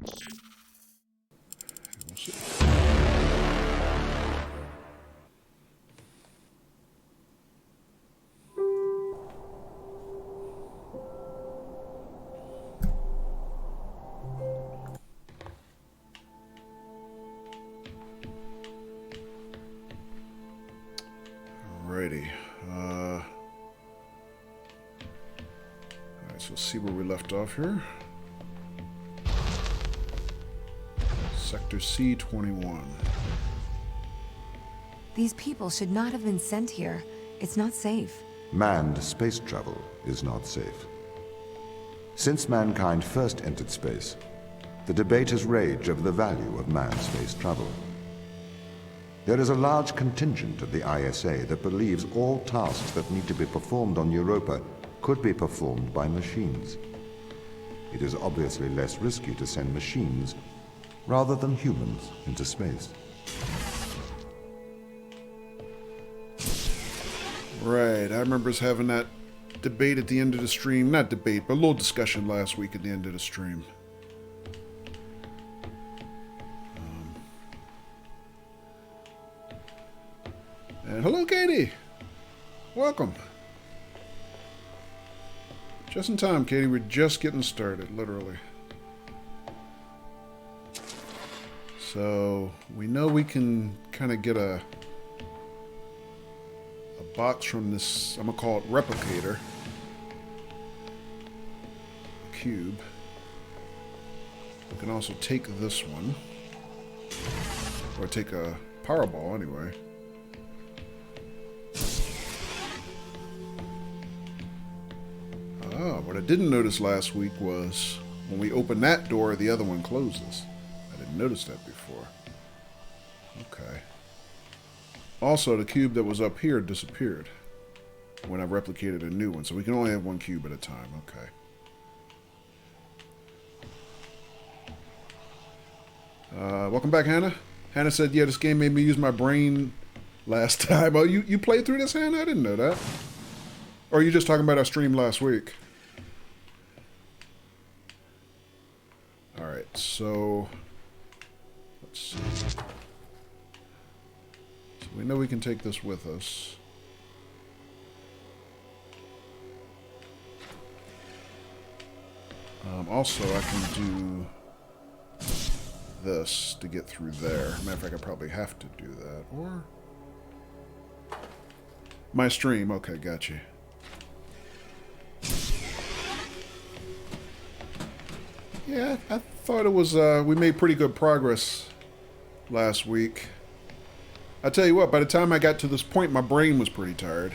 We'll see. Alrighty. Alright, so let's see where we left off here. Sector C-21. These people should not have been sent here. It's not safe. Manned space travel is not safe. Since mankind first entered space, the debate has raged over the value of manned space travel. There is a large contingent of the ISA that believes all tasks that need to be performed on Europa could be performed by machines. It is obviously less risky to send machines rather than humans into space. Right, I remember us having that debate at the end of the stream. Not debate, but a little discussion last week at the end of the stream. And hello, Katie. Welcome. Just in time, Katie. We're just getting started, literally. So, we know we can kind of get a box from this, I'm going to call it replicator. A cube. We can also take this one. Or take a power ball, anyway. What I didn't notice last week was when we open that door, the other one closes. I didn't notice that before. Okay. Also, the cube that was up here disappeared when I replicated a new one, so we can only have one cube at a time. Okay. Welcome back, Hannah. Hannah said, yeah, this game made me use my brain last time. Oh, you played through this, Hannah? I didn't know that. Or are you just talking about our stream last week? Alright, so let's see. So we know we can take this with us. Also, I can do this to get through there. Matter of fact, I probably have to do that. Or my stream. Okay, gotcha. Yeah, I thought it was, we made pretty good progress last week. I tell you what, by the time I got to this point, my brain was pretty tired.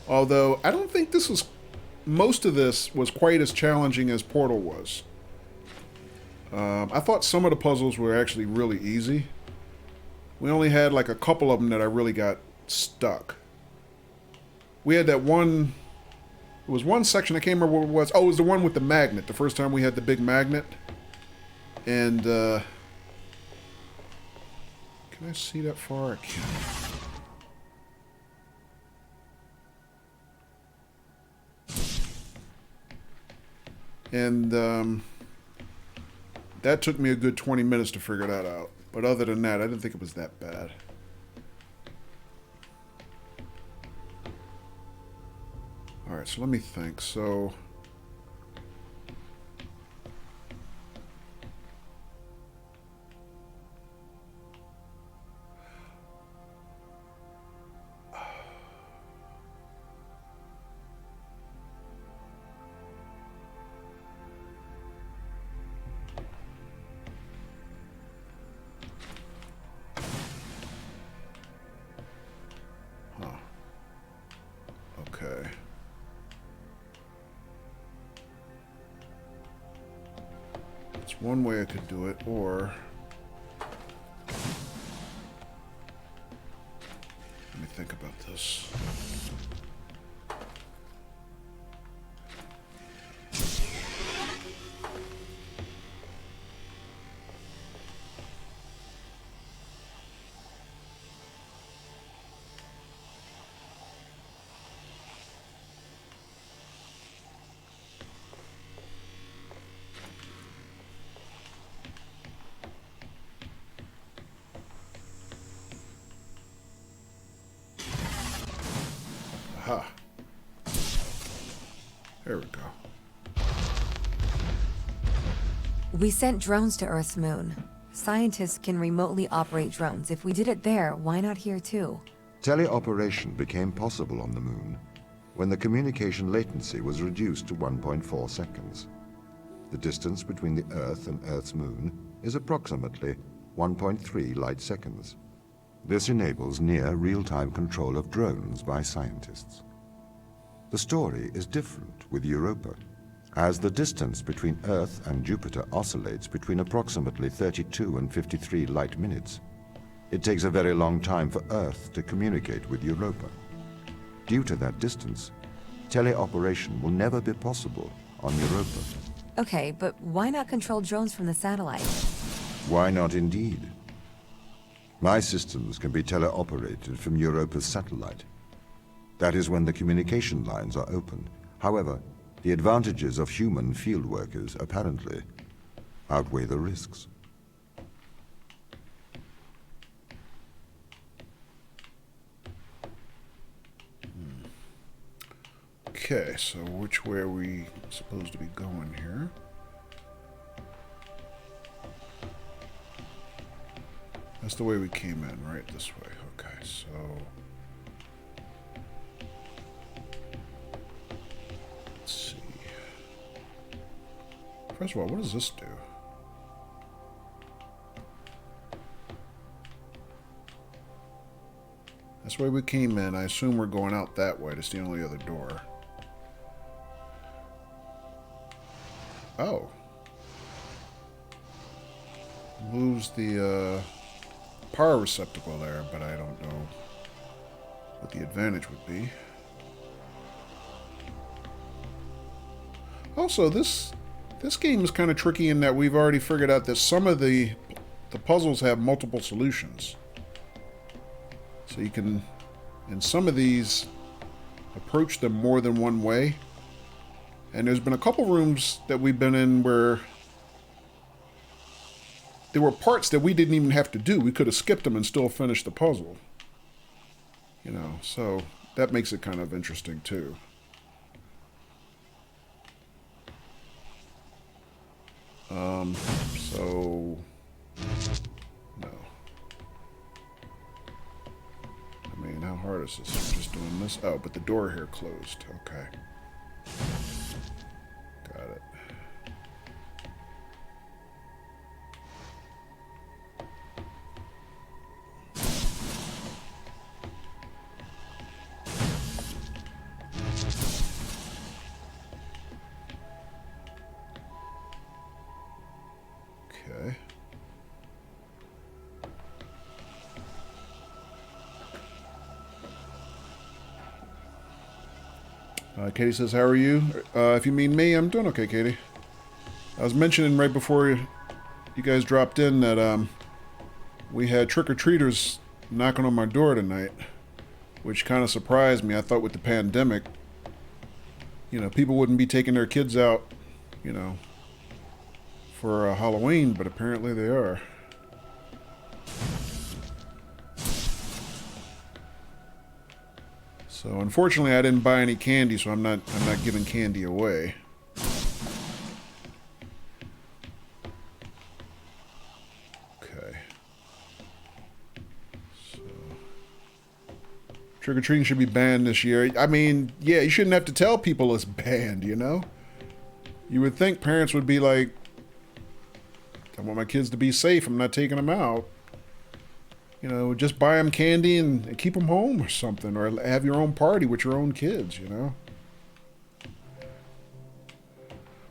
Although, I don't think this was, most of this was quite as challenging as Portal was. I thought some of the puzzles were actually really easy. We only had like a couple of them that I really got stuck. We had that one... It was one section, I can't remember what it was. Oh, it was the one with the magnet. The first time we had the big magnet. And, can I see that far? I can't. And, that took me a good 20 minutes to figure that out. But other than that, I didn't think it was that bad. Alright, so let me think. So... Okay. That's one way I could do it, or... Let me think about this. There we go. We sent drones to Earth's moon. Scientists can remotely operate drones. If we did it there, why not here too? Teleoperation became possible on the moon when the communication latency was reduced to 1.4 seconds. The distance between the Earth and Earth's moon is approximately 1.3 light seconds. This enables near real-time control of drones by scientists. The story is different with Europa, as the distance between Earth and Jupiter oscillates between approximately 32 and 53 light minutes. It takes a very long time for Earth to communicate with Europa. Due to that distance, teleoperation will never be possible on Europa. Okay, but why not control drones from the satellite? Why not indeed? My systems can be teleoperated from Europa's satellite. That is when the communication lines are open. However, the advantages of human field workers apparently outweigh the risks. Okay, so which way are we supposed to be going here? That's the way we came in, right? This way. Okay, so... let's see. First of all, what does this do? That's the way we came in. I assume we're going out that way. That's the only other door. Oh. Moves the power receptacle there, but I don't know what the advantage would be. Also, this game is kind of tricky in that we've already figured out that some of the puzzles have multiple solutions. So you can, in some of these, approach them more than one way. And there's been a couple rooms that we've been in where there were parts that we didn't even have to do. We could have skipped them and still finished the puzzle. You know, so that makes it kind of interesting too. So no. I mean, how hard is this? We're just doing this? Oh, but the door here closed. Okay. Got it. Okay. Katie says, how are you? If you mean me, I'm doing okay, Katie. I was mentioning right before you guys dropped in that we had trick-or-treaters knocking on my door tonight, which kind of surprised me. I thought with the pandemic, you know, people wouldn't be taking their kids out, you know, for Halloween, but apparently they are. So unfortunately, I didn't buy any candy, so I'm not giving candy away. Okay. So trick-or-treating should be banned this year. I mean, yeah, you shouldn't have to tell people it's banned, you know? You would think parents would be like, I want my kids to be safe, I'm not taking them out. You know, just buy them candy and keep them home or something. Or have your own party with your own kids, you know.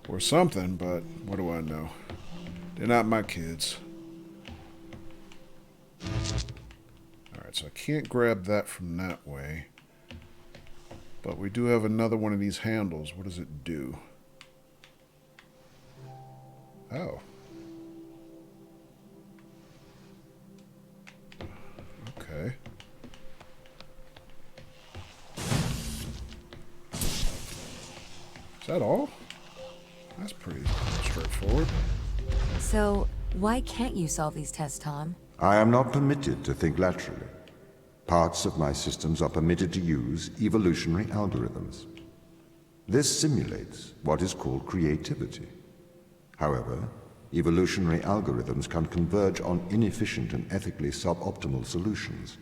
Or something, but what do I know? They're not my kids. Alright, so I can't grab that from that way. But we do have another one of these handles. What does it do? Oh. Okay. Is that all? That's pretty straightforward. So, why can't you solve these tests, Tom? I am not permitted to think laterally. Parts of my systems are permitted to use evolutionary algorithms. This simulates what is called creativity. However, evolutionary algorithms can converge on inefficient and ethically suboptimal solutions.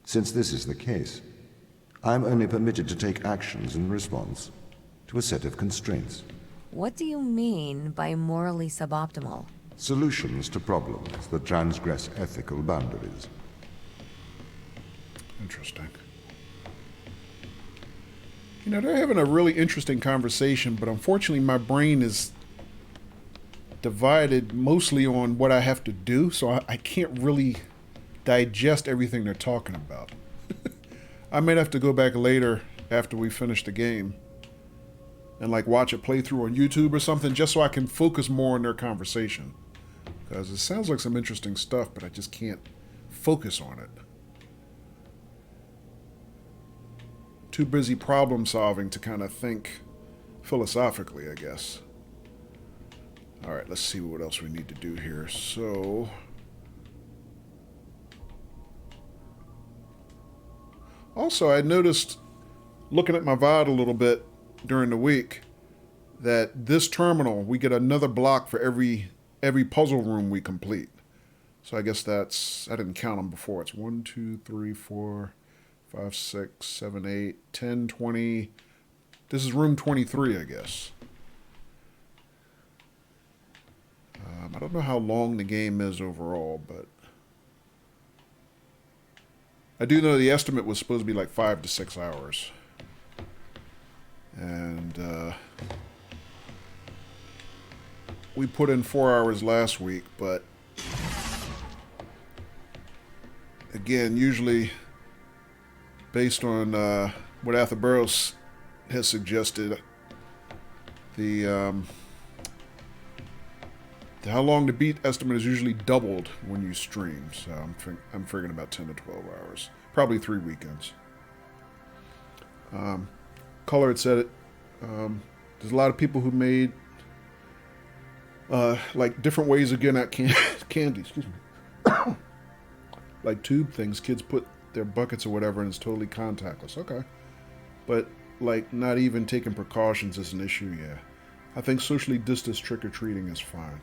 Since this is the case, I am only permitted to take actions in response to a set of constraints. What do you mean by morally suboptimal? Solutions to problems that transgress ethical boundaries. Interesting. You know, they're having a really interesting conversation, but unfortunately my brain is divided mostly on what I have to do, so I can't really digest everything they're talking about. I might have to go back later after we finish the game and like watch a playthrough on YouTube or something just so I can focus more on their conversation. Because it sounds like some interesting stuff, but I just can't focus on it. Too busy problem solving to kind of think philosophically, I guess. Alright, let's see what else we need to do here. So... also, I noticed, looking at my VOD a little bit during the week, that this terminal, we get another block for every puzzle room we complete. So I guess that's... I didn't count them before. It's 1, 2, 3, 4, 5, 6, 7, 8, 10, 20... This is room 23, I guess. I don't know how long the game is overall, but... I do know the estimate was supposed to be like 5 to 6 hours. And, we put in 4 hours last week, but... again, usually... based on, what Athabaros has suggested, the how long to beat estimate is usually doubled when you stream, so I'm figuring about 10 to 12 hours. Probably 3 weekends. Color had said it. There's a lot of people who made like different ways of getting at candy, excuse me. Like tube things, kids put their buckets or whatever and it's totally contactless. Okay. But like not even taking precautions is an issue, yeah. I think socially distanced trick-or-treating is fine.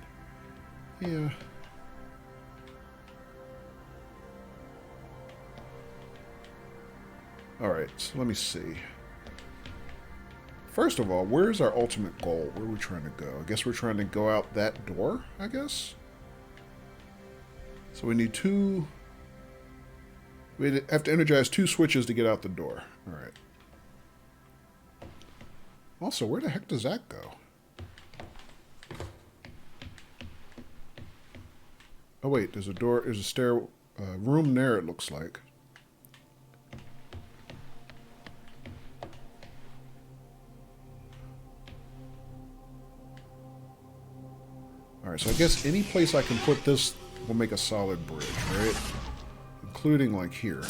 Yeah. Alright, so let me see. First of all, where's our ultimate goal? Where are we trying to go? I guess we're trying to go out that door, I guess? So we need two... we have to energize 2 switches to get out the door. Alright. Also, where the heck does that go? Oh wait, there's a door, there's a stair, room there it looks like. Alright, so I guess any place I can put this will make a solid bridge, right? Including like here.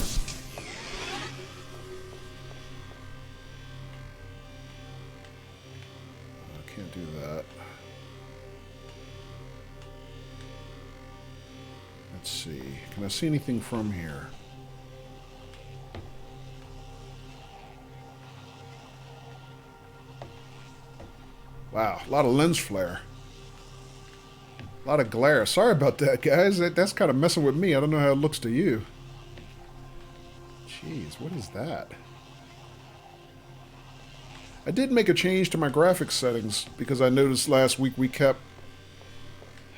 I can't do that. Let's see. Can I see anything from here? Wow, a lot of lens flare. A lot of glare. Sorry about that, guys. That's kind of messing with me. I don't know how it looks to you. Jeez, what is that? I did make a change to my graphics settings because I noticed last week we kept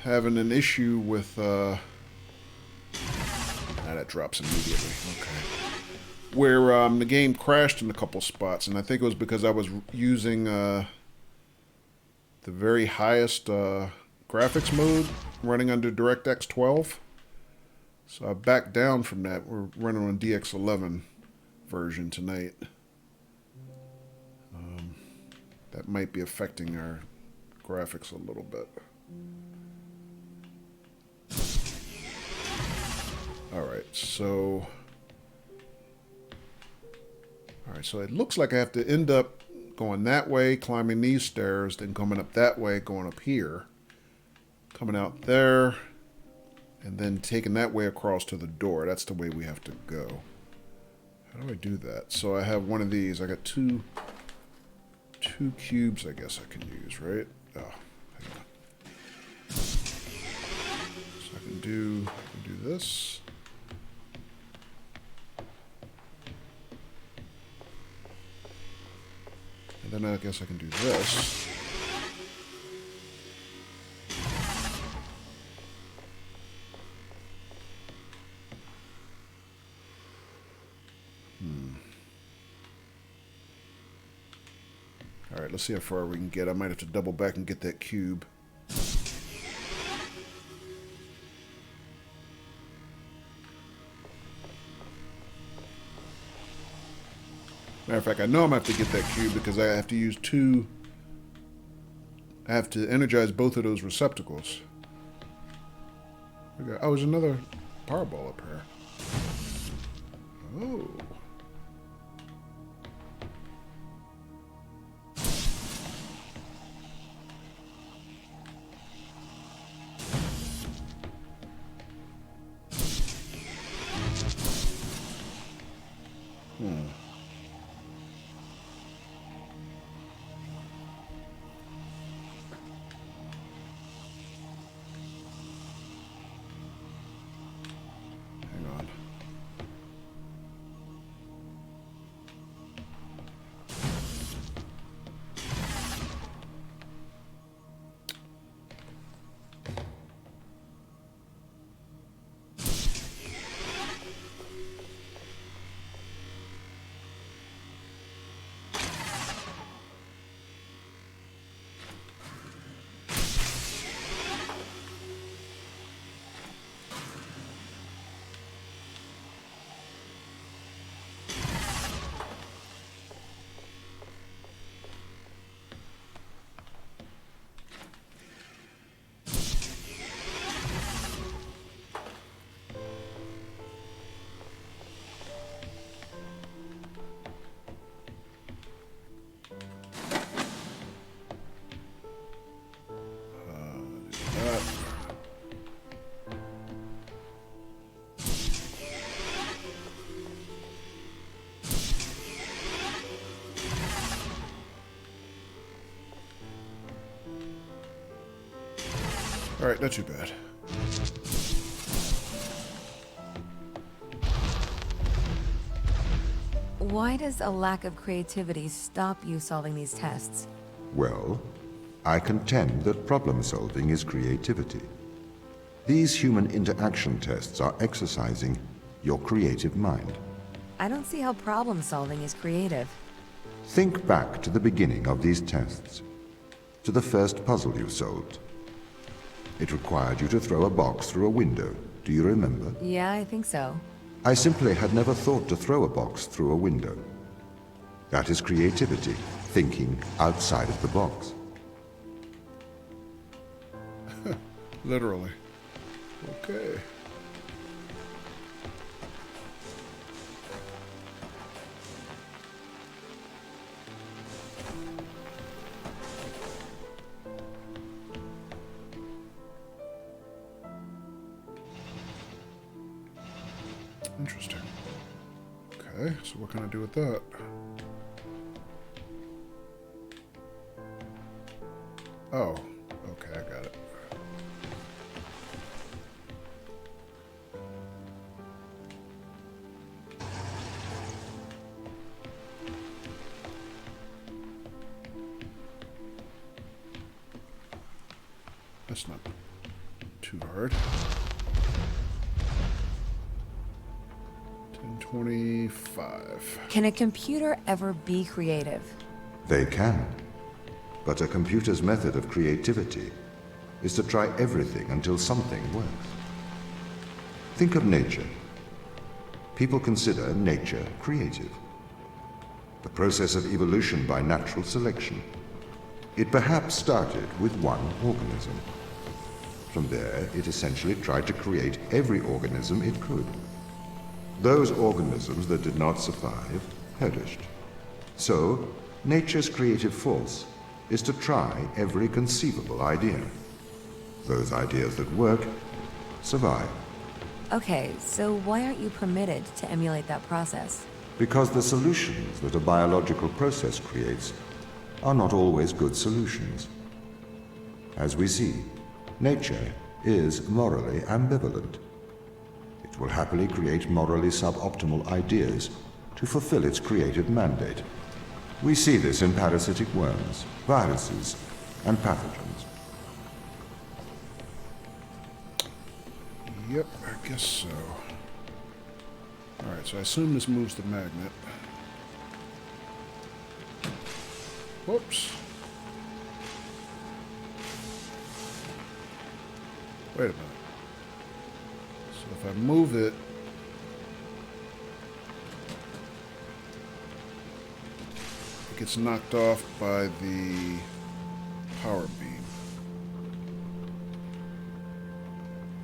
having an issue with... that drops immediately. Okay. Where the game crashed in a couple spots, and I think it was because I was using the very highest graphics mode running under DirectX 12. So I backed down from that. We're running on DX11 version tonight. That might be affecting our graphics a little bit. Alright, so it looks like I have to end up going that way, climbing these stairs, then coming up that way, going up here, coming out there, and then taking that way across to the door. That's the way we have to go. How do I do that? So I have one of these. I got two 2 cubes I guess I can use, right? Oh, hang on. So I can do this. And then I guess I can do this. Alright, let's see how far we can get. I might have to double back and get that cube. Matter of fact, I know I'm going to have to get that cube because I have to use 2... I have to energize both of those receptacles. Oh, there's another powerball up here. Oh. Hang on. Alright, not too bad. Why does a lack of creativity stop you solving these tests? Well, I contend that problem solving is creativity. These human interaction tests are exercising your creative mind. I don't see how problem solving is creative. Think back to the beginning of these tests, to the first puzzle you solved. It required you to throw a box through a window. Do you remember? Yeah, I think so. I simply had never thought to throw a box through a window. That is creativity, thinking outside of the box. Literally. Okay. Interesting. Okay, so what can I do with that? Oh, okay, I got it. That's not too hard. 1025. Can a computer ever be creative? They can. But a computer's method of creativity is to try everything until something works. Think of nature. People consider nature creative. The process of evolution by natural selection. It perhaps started with one organism. From there, it essentially tried to create every organism it could. Those organisms that did not survive perished. So, nature's creative force is to try every conceivable idea. Those ideas that work survive. Okay, so why aren't you permitted to emulate that process? Because the solutions that a biological process creates are not always good solutions. As we see, nature is morally ambivalent. It will happily create morally suboptimal ideas to fulfill its creative mandate. We see this in parasitic worms, viruses, and pathogens. Yep, I guess so. Alright, so I assume this moves the magnet. Whoops. Wait a minute. So if I move it, it gets knocked off by the power beam.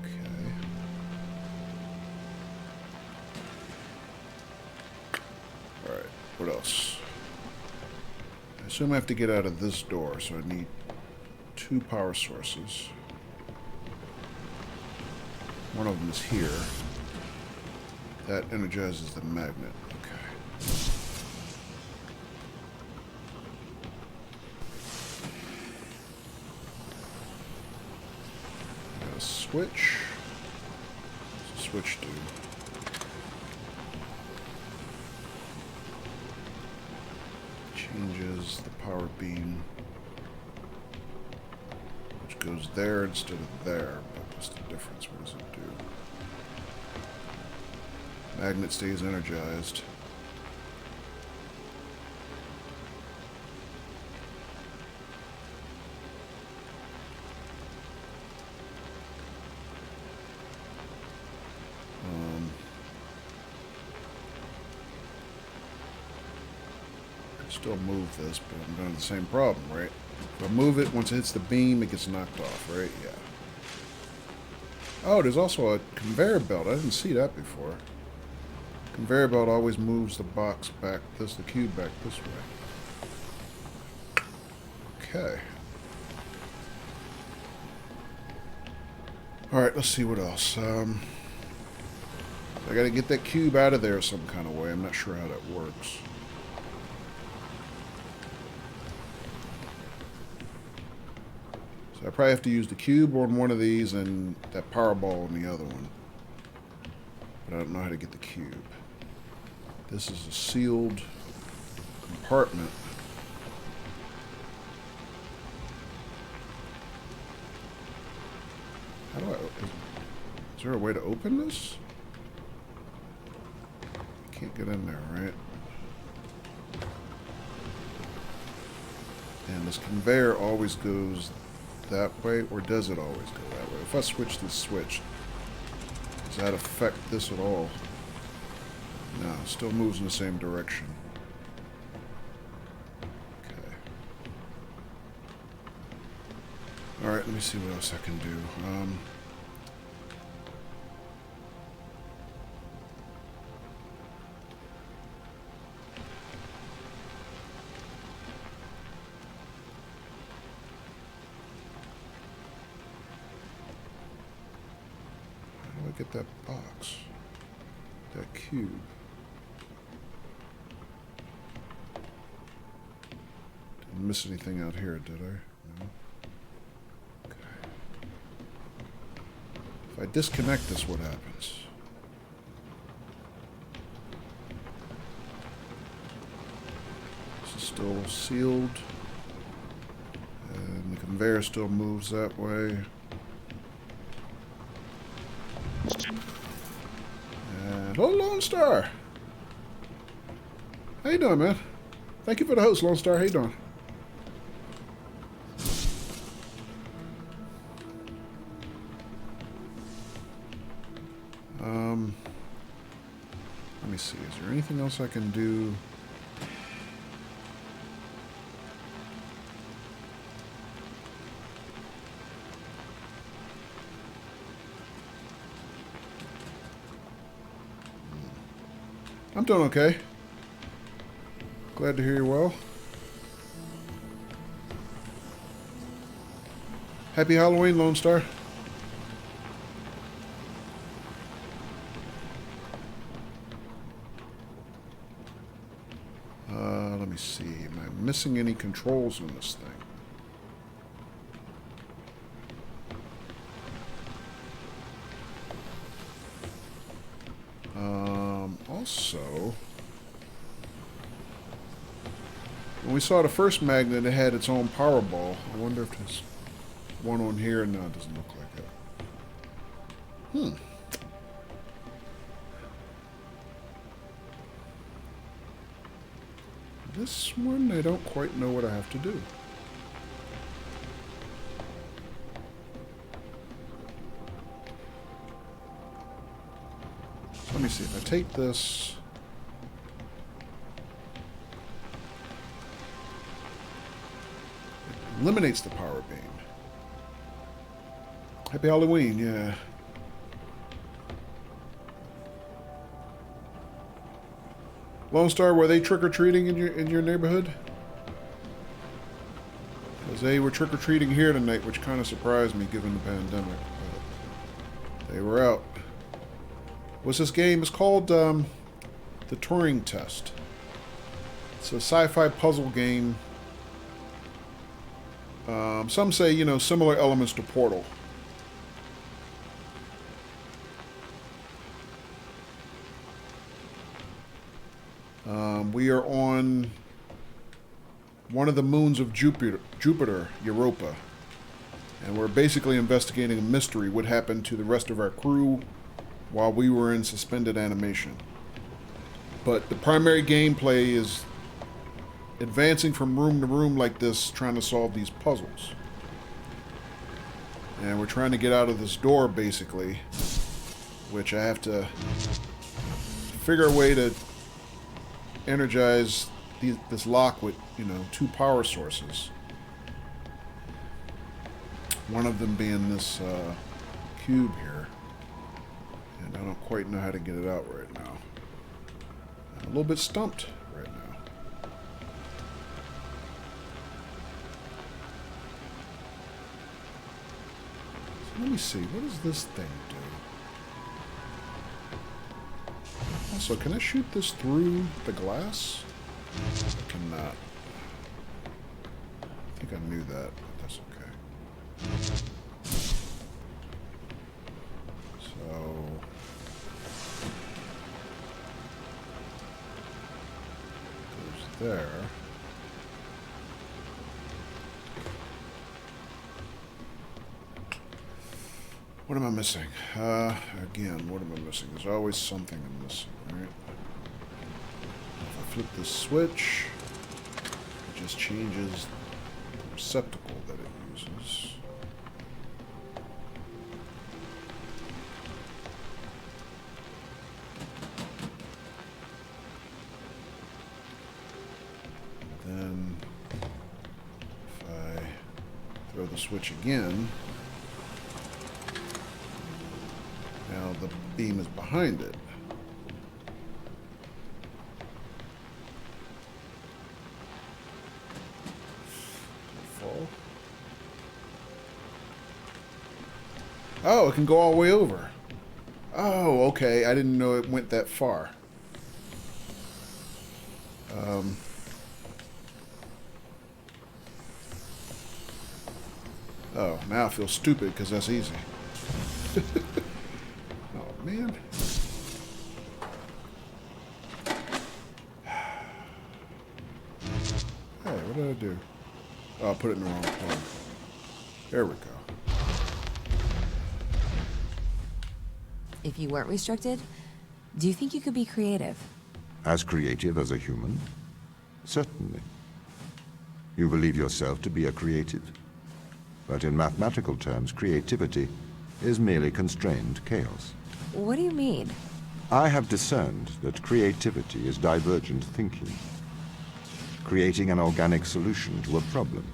Okay. Alright, what else? I assume I have to get out of this door, so I need 2 power sources. One of them is here. That energizes the magnet. Okay. Got a switch. What's a switch do? Changes the power beam, which goes there instead of there. But what's the difference? What does it do? Magnet stays energized. Still move this, but I'm going to the same problem, right? If I move it, once it hits the beam, it gets knocked off, right? Yeah. Oh, there's also a conveyor belt. I didn't see that before. Conveyor belt always moves the box back, the cube back this way. Okay. Alright, let's see what else. I gotta get that cube out of there some kind of way. I'm not sure how that works. So I probably have to use the cube on one of these and that power ball on the other one. But I don't know how to get the cube. This is a sealed compartment. How do I open? Is there a way to open this? I can't get in there, right? And this conveyor always goes that way, or does it always go that way? If I switch this switch, does that affect this at all? No, it still moves in the same direction. Okay. Alright, let me see what else I can do. How do I get that box? That cube? Didn't miss anything out here, did I? No. Okay. If I disconnect this, what happens? This is still sealed. And the conveyor still moves that way. And hello, Lone Star! How you doing, man? Thank you for the host, Lone Star. How you doing? Let me see. Is there anything else I can do? I'm doing okay. Glad to hear you're well. Happy Halloween, Lone Star. Let me see. Am I missing any controls in this thing. Also, when we saw the first magnet, it had its own power ball. I wonder if there's one on here. No, it doesn't look like it. This one, I don't quite know what I have to do. Let me see. If I take this... it eliminates the power beam. Happy Halloween, yeah. Lone Star, were they trick-or-treating in your neighborhood? Because they were trick-or-treating here tonight, which kind of surprised me given the pandemic. But they were out. What's this game? It's called the Turing Test. It's a sci-fi puzzle game. Some say, you know, similar elements to Portal. We are on one of the moons of Jupiter, Europa. And we're basically investigating a mystery. What happened to the rest of our crew while we were in suspended animation. But the primary gameplay is advancing from room to room like this, trying to solve these puzzles. And we're trying to get out of this door, basically, which I have to figure a way to energize this lock with, you know, 2 power sources. One of them being this cube here. And I don't quite know how to get it out right now. I'm a little bit stumped right now. So let me see. What does this thing do? Also, can I shoot this through the glass? I cannot. I think I knew that, but that's okay. So... goes there. What am I missing? Again, what am I missing? There's always something I'm missing, right? If I flip this switch, it just changes the receptacle that it uses. And then, if I throw the switch again, now the beam is behind it. Fall. Oh, it can go all the way over. Oh, okay. I didn't know it went that far. Oh, now I feel stupid because that's easy. Oh, man. Hey, what did I do? Oh, I put it in the wrong plug. There we go. If you weren't restricted, do you think you could be creative? As creative as a human? Certainly. You believe yourself to be a creative? But in mathematical terms, creativity is merely constrained chaos. What do you mean? I have discerned that creativity is divergent thinking, creating an organic solution to a problem.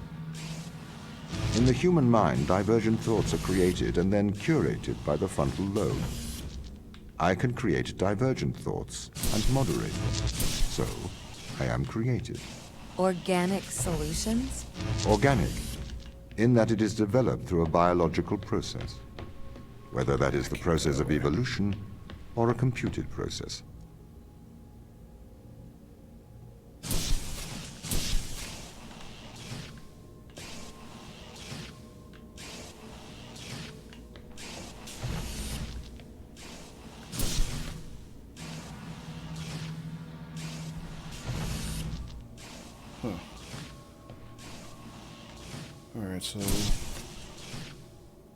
In the human mind, divergent thoughts are created and then curated by the frontal lobe. I can create divergent thoughts and moderate them. So, I am creative. Organic solutions? Organic, in that it is developed through a biological process, whether that is the process of evolution or a computed process. Alright, so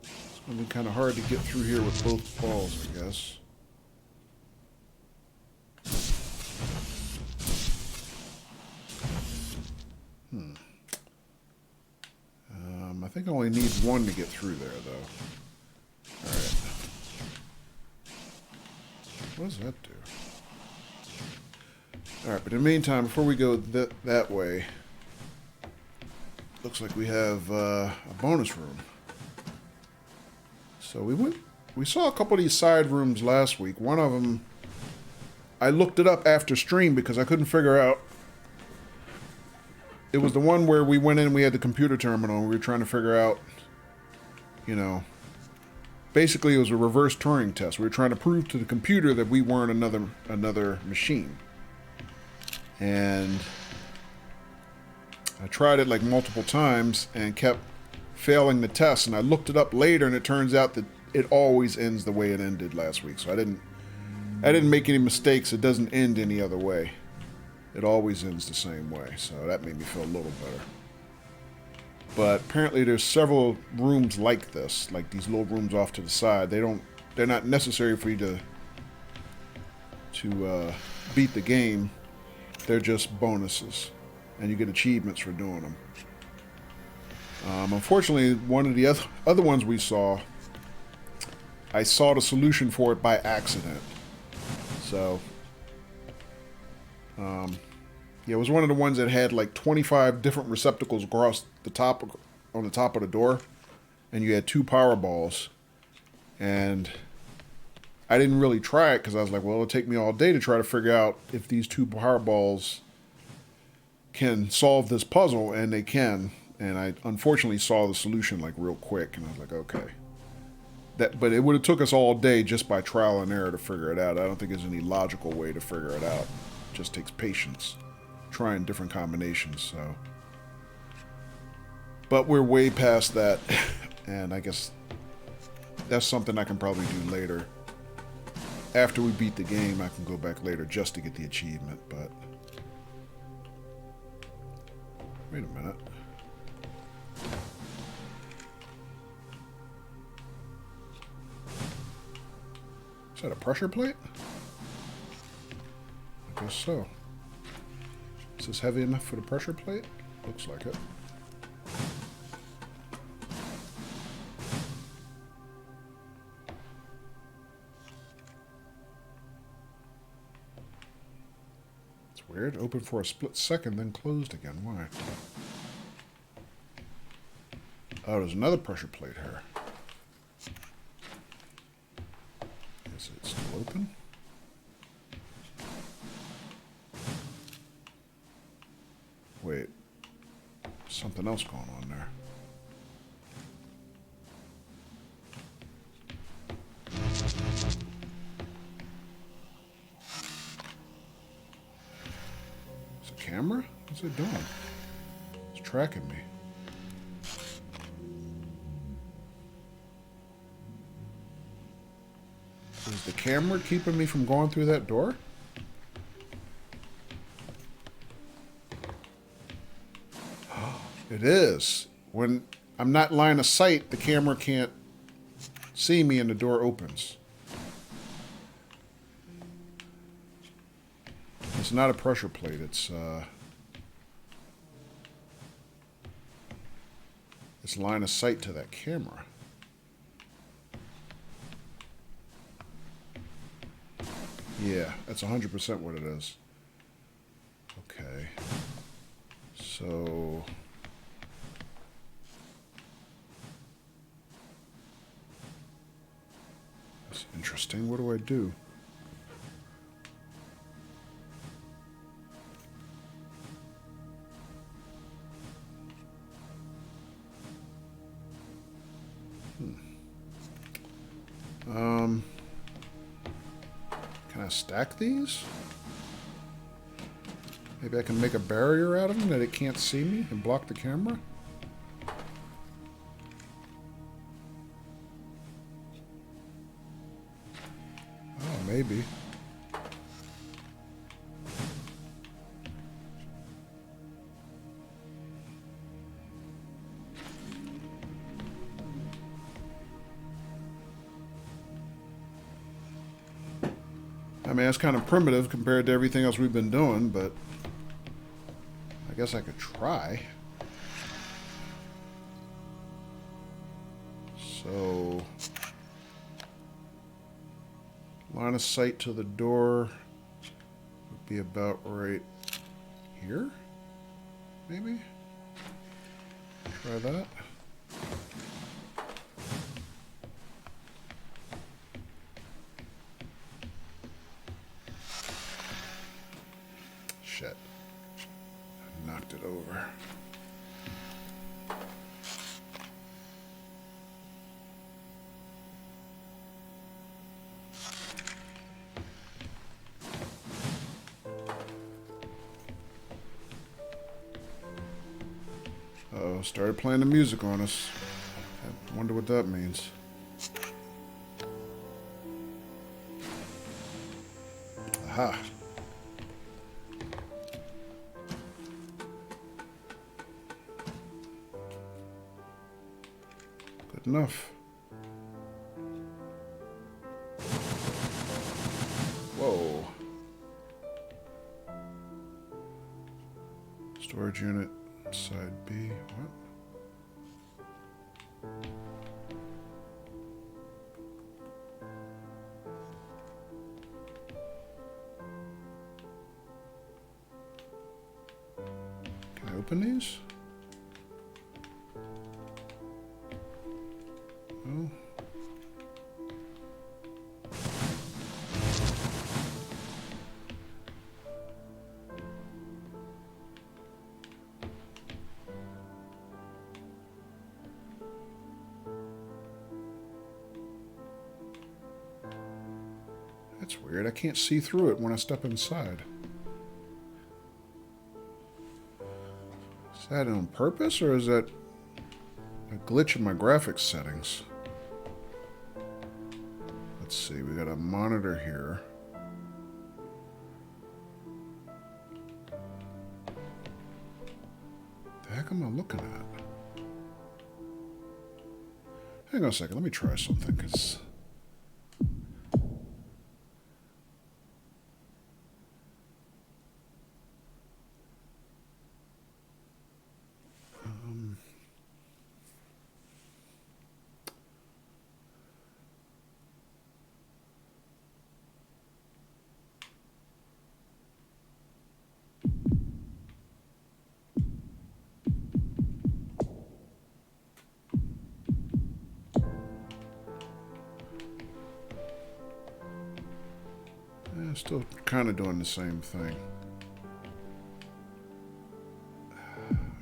it's going to be kind of hard to get through here with both balls, I guess. I think I only need one to get through there, though. Alright. What does that do? Alright, but in the meantime, before we go that way, looks like we have a bonus room. So we saw a couple of these side rooms last week. One of them, I looked it up after stream because I couldn't figure out. It was the one where we went in and we had the computer terminal and we were trying to figure out, you know, basically it was a reverse Turing test. We were trying to prove to the computer that we weren't another machine. And I tried it like multiple times and kept failing the test, and I looked it up later and it turns out that it always ends the way it ended last week. So I didn't make any mistakes. It doesn't end any other way. It always ends the same way, so that made me feel a little better. But apparently there's several rooms like this, like these little rooms off to the side. They're not necessary for you to beat the game. They're just bonuses, and you get achievements for doing them. Unfortunately, one of the other ones we saw, I saw the solution for it by accident. So, yeah, it was one of the ones that had like 25 different receptacles across the top, on the top of the door, and you had 2 power balls. And I didn't really try it because I was like, well, it'll take me all day to try to figure out if these 2 power balls can solve this puzzle, and they can. And I unfortunately saw the solution like real quick, and I was like, okay. But it would have took us all day just by trial and error to figure it out. I don't think there's any logical way to figure it out. It just takes patience, trying different combinations. So, but we're way past that, and I guess that's something I can probably do later. After we beat the game, I can go back later just to get the achievement. But wait a minute. Is that a pressure plate? I guess so. Is this heavy enough for the pressure plate? Looks like it. It's weird. Open for a split second, then closed again. Why? Oh, there's another pressure plate here. Is it still open? Wait. Something else going on there. Is it a camera? What's it doing? It's tracking me. Is the camera keeping me from going through that door? It is. When I'm not line of sight, the camera can't see me and the door opens. It's not a pressure plate. It's line of sight to that camera. Yeah, that's 100% what it is. Okay. So that's interesting. What do I do? Can I stack these? Maybe I can make a barrier out of them that it can't see me and block the camera? Oh, maybe. mean, that's kind of primitive compared to everything else we've been doing, but I guess I could try. So, line of sight to the door would be about right here, maybe? Try that. Shit. I knocked it over. Uh-oh, started playing the music on us. I wonder what that means. Aha. Good enough. Whoa. Storage unit, side B. What? Can I open these? Oh. That's weird. I can't see through it when I step inside. Is that on purpose, or is that a glitch in my graphics settings? Let's see. We got a monitor here. The heck am I looking at? Hang on a second. Let me try something, because... still kind of doing the same thing.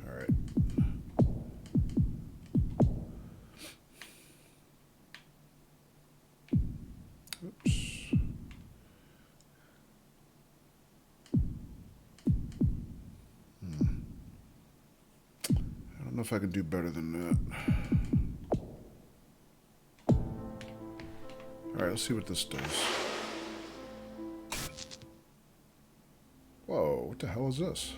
All right. Oops. I don't know if I can do better than that. All right, let's see what this does. Whoa, what the hell is this?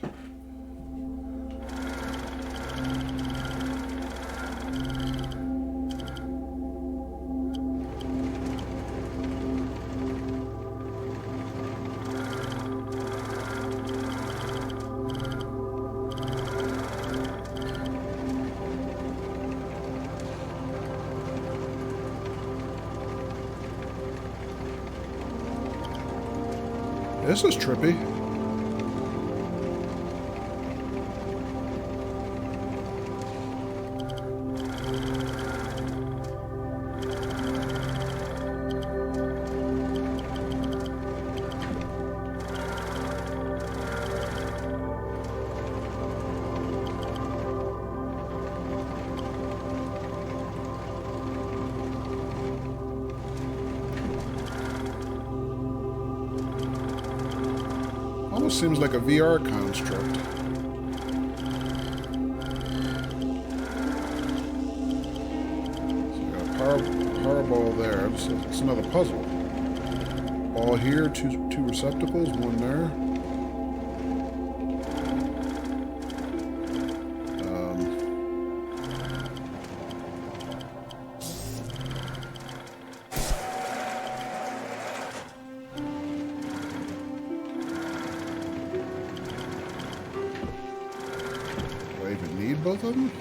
This is trippy. Almost seems like a VR construct. So we got a power ball there. It's another puzzle. Ball here, two receptacles, one there. both of them?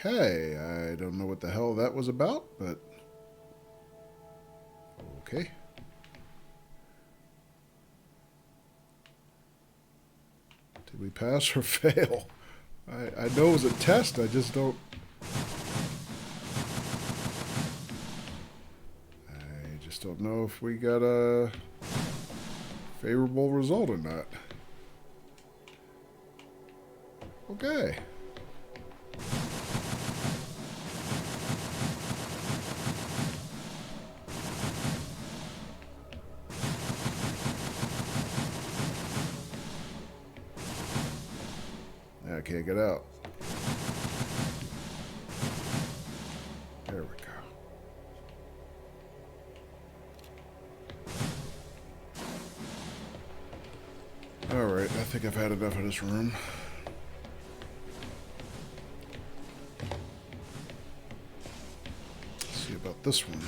Okay, I don't know what the hell that was about, but okay. Did we pass or fail? I know it was a test, I just don't... I just don't know if we got a favorable result or not. Okay. I can't get out. There we go. Alright, I think I've had enough of this room. Let's see about this one.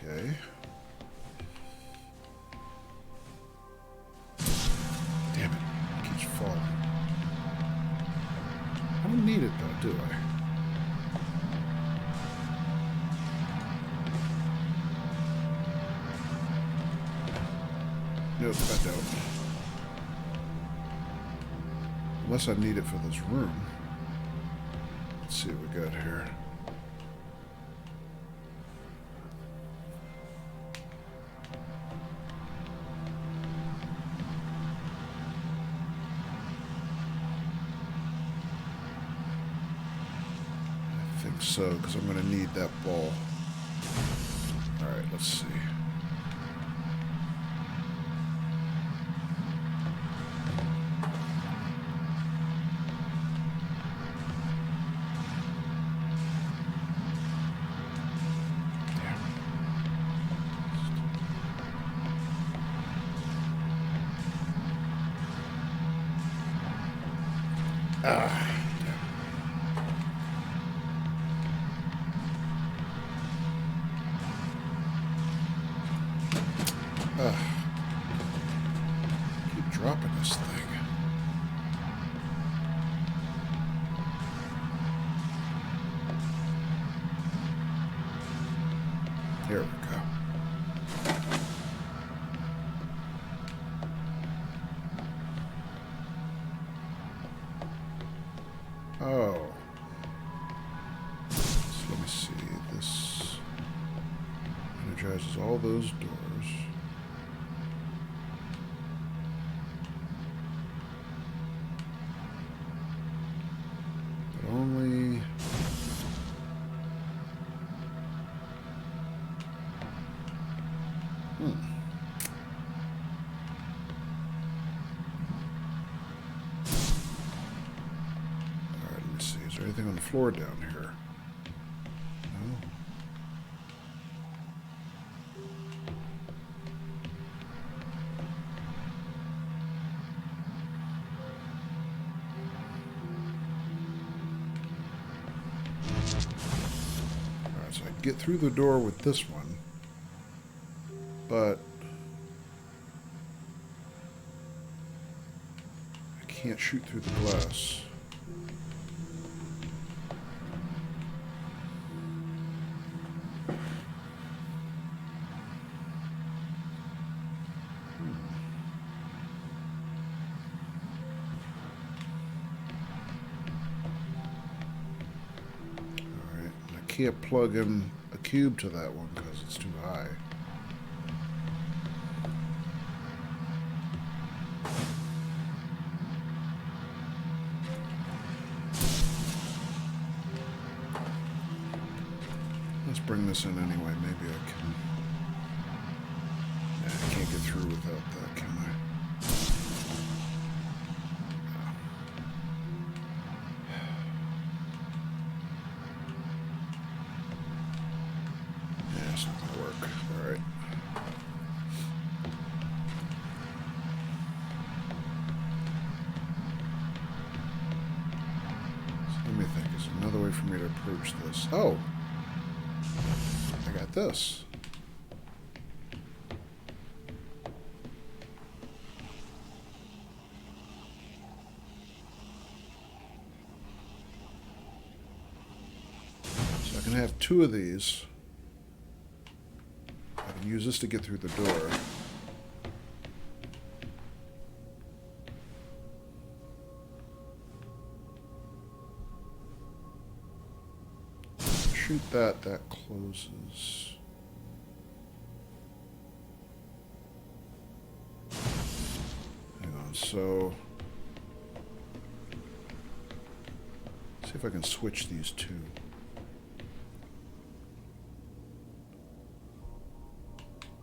Okay. Damn it. It keeps falling. I don't need it though, do I? Nope, I don't. Unless I need it for this room. Let's see what we got here. I think so, because I'm going to need that ball. Alright, let's see. Keep dropping this thing. Here we go. Oh. So let me see. This energizes all those doors. But only... Alright, let me see. Is there anything on the floor down here? No? Alright, so I can get through the door with this one, but I can't shoot through the glass. Alright, I can't plug in a cube to that one because it's too high. Let's bring this in anyway. Maybe I can... Nah, I can't get through without that, can I? Yeah, it's not gonna work. Alright. So let me think. Is there another way for me to approach this? Oh! I got this. So I can have two of these. I can use this to get through the door. Shoot that, that closes. Hang on, so... see if I can switch these two.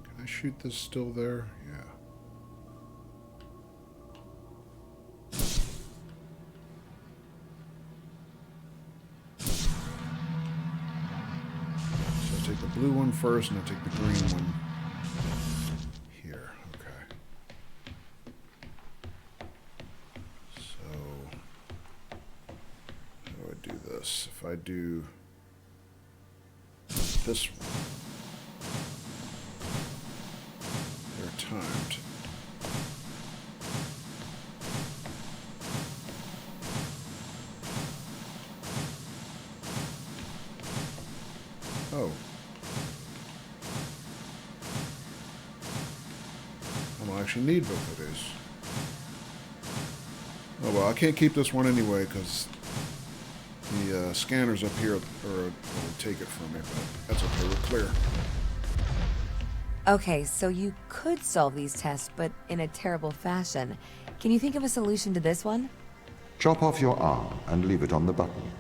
Can I shoot this still there? Yeah. Take the blue one first, and I'll take the green one here. Okay. So, how do I do this? If I do this one, timed. Oh. I don't actually need both of these. Oh well, I can't keep this one anyway because the scanners up here will take it from me, but that's okay, we're clear. Okay, so you could solve these tests, but in a terrible fashion. Can you think of a solution to this one? Chop off your arm and leave it on the button.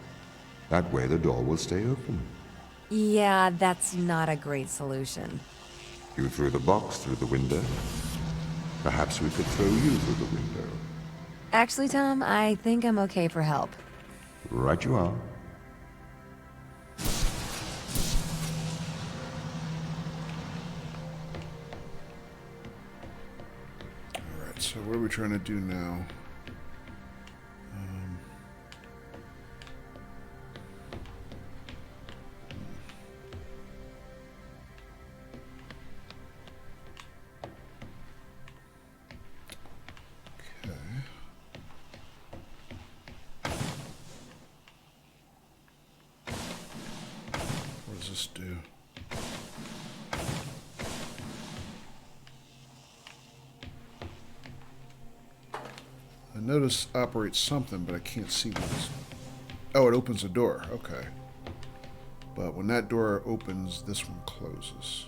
That way the door will stay open. Yeah, that's not a great solution. You threw the box through the window. Perhaps we could throw you through the window. Actually, Tom, I think I'm okay for help. Right you are. Alright, so what are we trying to do now? What does this do? I notice operates something, but I can't see what it's... Oh, it opens a door. Okay. But when that door opens, this one closes.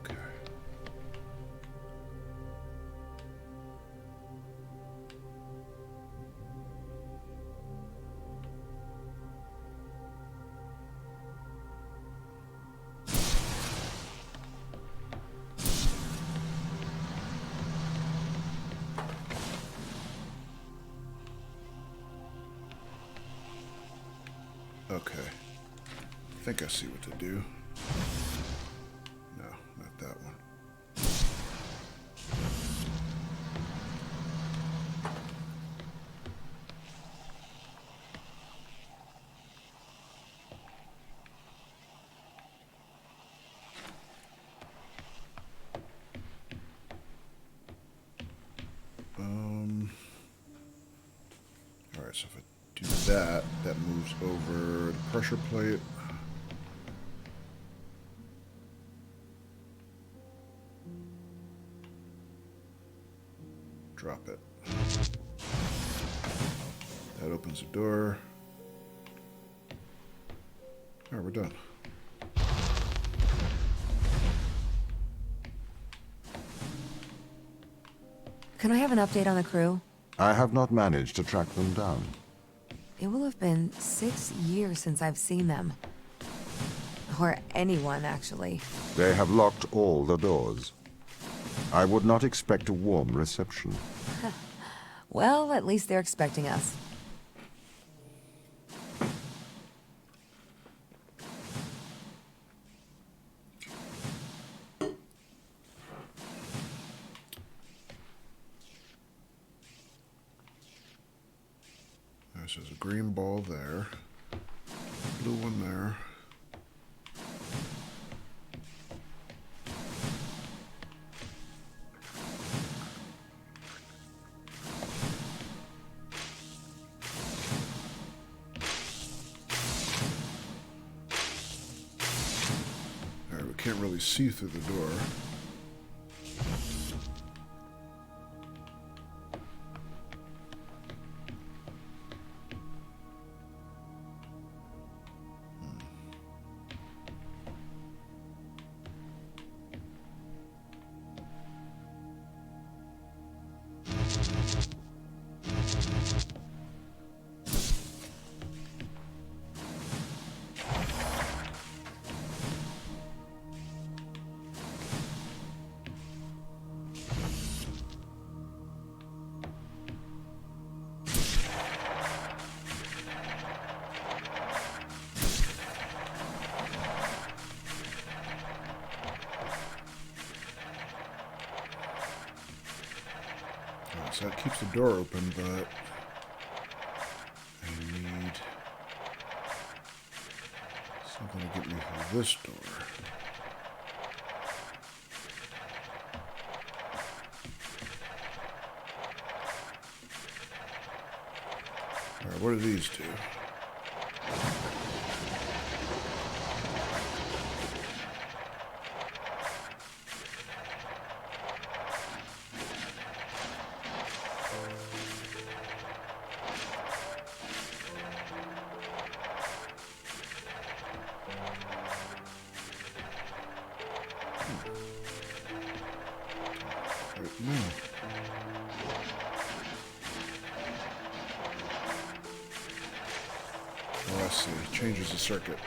Okay. Okay. I think I see what to do. No, not that one. Alright, so if I do that, that moves over the pressure plate. Drop it. That opens the door. Alright, we're done. Can I have an update on the crew? I have not managed to track them down. It will have been 6 years since I've seen them. Or anyone, actually. They have locked all the doors. I would not expect a warm reception. Well, at least they're expecting us. So there's a green ball there, blue one there. All right, we can't really see through the door. So that keeps the door open, but I need get me through this door. Alright, what do these do? Oh, I see. Changes the circuit.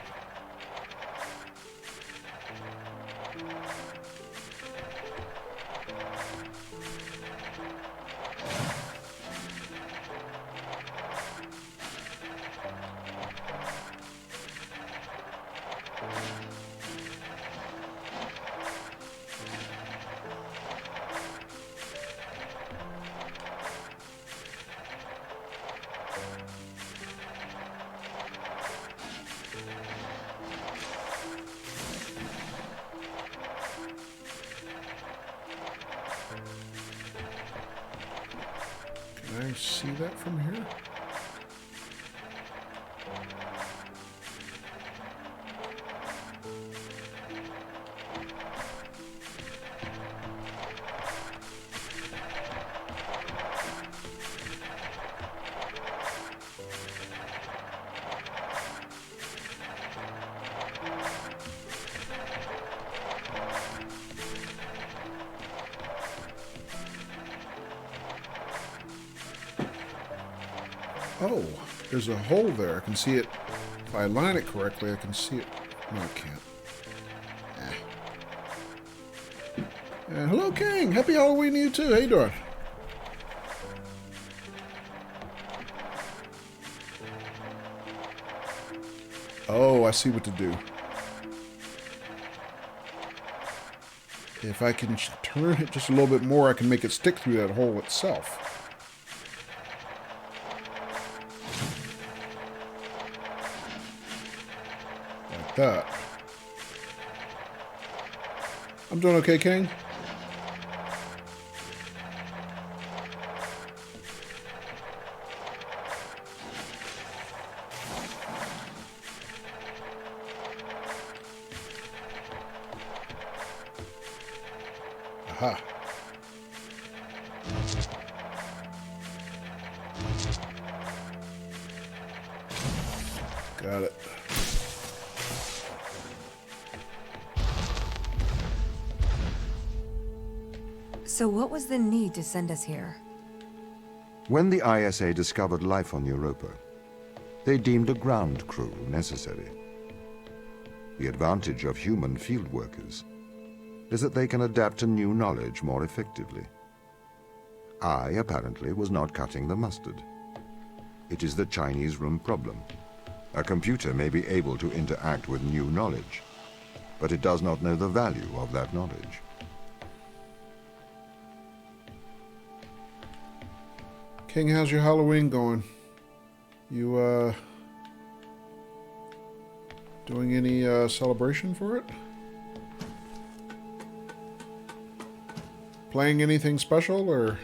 Can I see that from here? Oh, there's a hole there. I can see it. If I align it correctly, I can see it. No, I can't. Hello, King. Happy Halloween to you, too. How you doing? Oh, I see what to do. If I can turn it just a little bit more, I can make it stick through that hole itself. Like that. I'm doing okay, King. Aha. Got it. So what was the need to send us here? When the ISA discovered life on Europa, they deemed a ground crew necessary. The advantage of human field workers is that they can adapt to new knowledge more effectively. I, apparently, was not cutting the mustard. It is the Chinese room problem. A computer may be able to interact with new knowledge, but it does not know the value of that knowledge. King, how's your Halloween going? You, doing any, celebration for it? Playing anything special, or?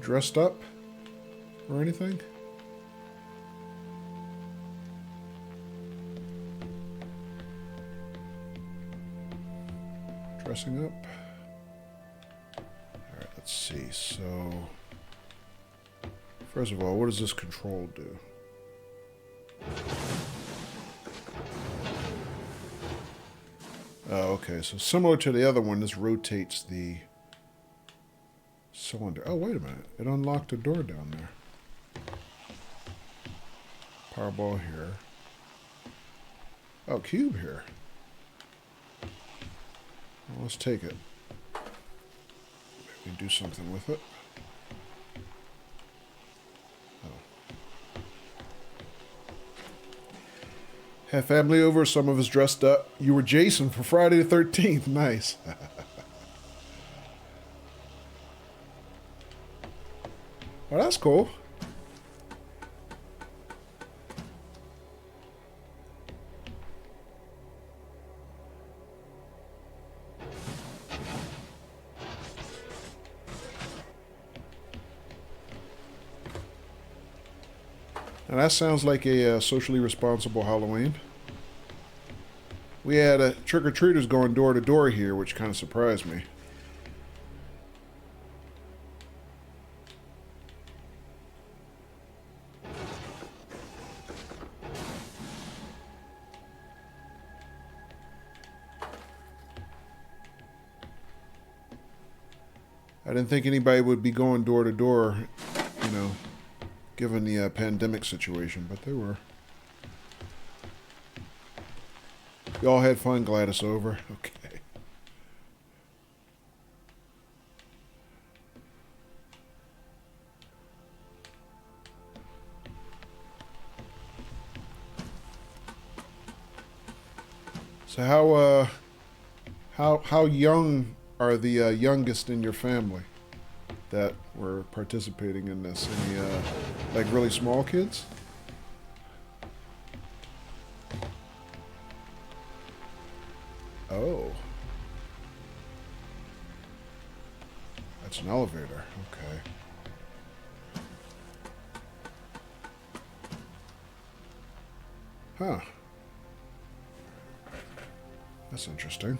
Dressed up? Or anything? Dressing up? Alright, let's see. So, first of all, what does this control do? Oh, okay. So similar to the other one, this rotates the cylinder. Oh, wait a minute. It unlocked a door down there. Powerball here. Oh, cube here. Well, let's take it. Maybe do something with it. Have family over, some of us dressed up. You were Jason for Friday the 13th. Nice. Well, that's cool. Now that sounds like a socially responsible Halloween. We had trick-or-treaters going door to door here, which kind of surprised me. I didn't think anybody would be going door to door, you know, given the pandemic situation, but they were. Y'all had fun, Gladys over. Okay. So how young are the youngest in your family that were participating in this? Any like really small kids? Oh. That's an elevator. Okay. Huh. That's interesting.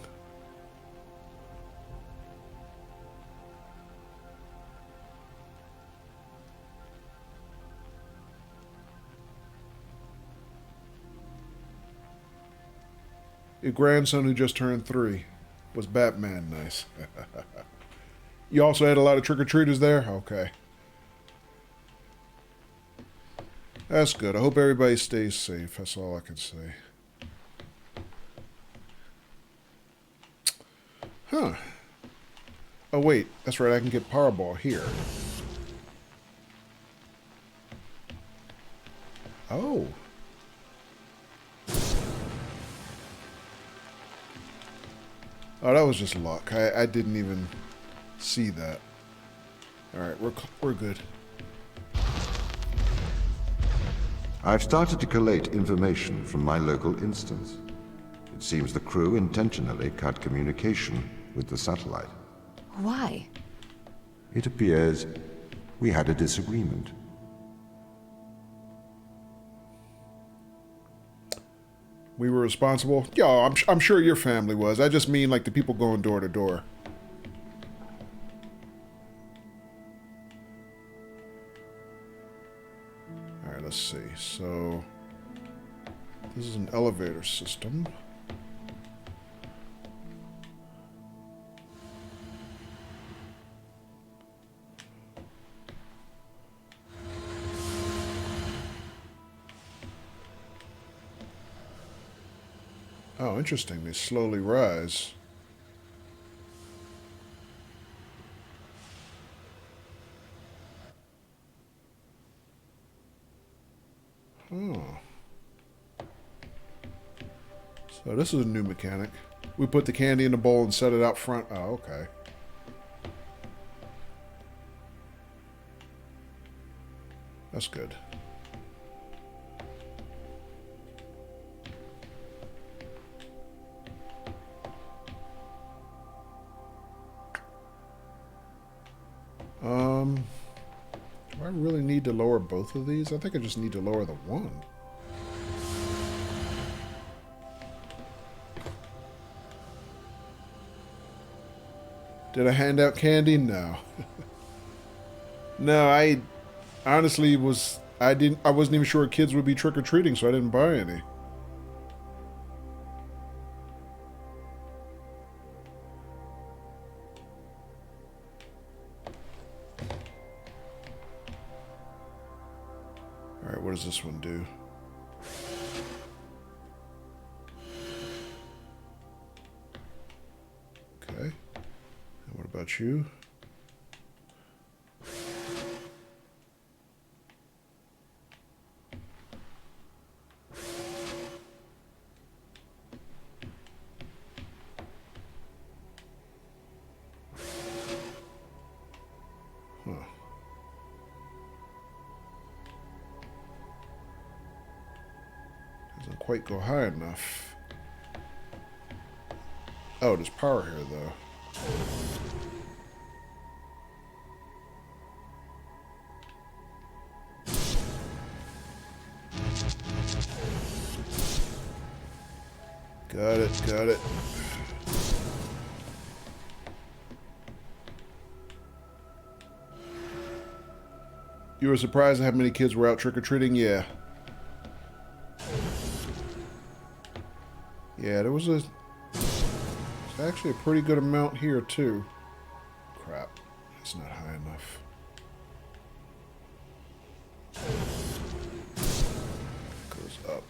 Your grandson who just turned 3 was Batman. Nice. You also had a lot of trick-or-treaters there? Okay. That's good. I hope everybody stays safe. That's all I can say. Huh. Oh, wait. That's right. I can get Powerball here. Oh. Oh, that was just luck. I didn't even see that. All right, we're good. I've started to collate information from my local instance. It seems the crew intentionally cut communication with the satellite. Why? It appears we had a disagreement. We were responsible? Yeah, I'm sure your family was. I just mean like the people going door to door. All right, let's see. So this is an elevator system. Oh, interesting. They slowly rise. Oh. So this is a new mechanic. We put the candy in the bowl and set it out front. Oh, okay. That's good. Do I really need to lower both of these? I think I just need to lower the one. Did I hand out candy? No. No, I honestly I wasn't even sure kids would be trick-or-treating, so I didn't buy any. Alright, what does this one do? Okay. And what about you? Huh. Doesn't quite go high enough. Oh, there's power here, though. You were surprised at how many kids were out trick-or-treating? Yeah. Yeah, there was actually a pretty good amount here, too. Crap. That's not high enough. Goes up.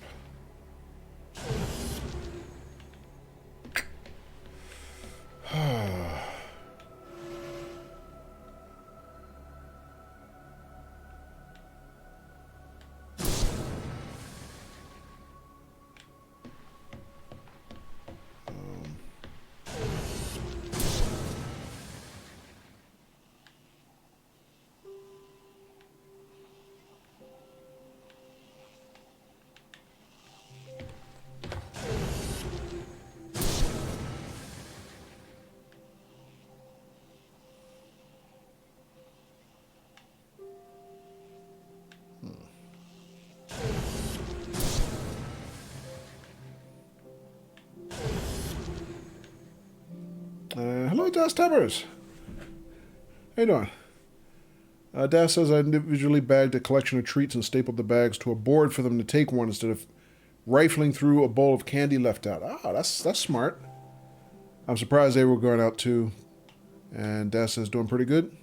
Hello, Das Tubbers. How you doing? Das says I individually bagged a collection of treats and stapled the bags to a board for them to take one instead of rifling through a bowl of candy left out. Ah, that's smart. I'm surprised they were going out too. And Das says doing pretty good.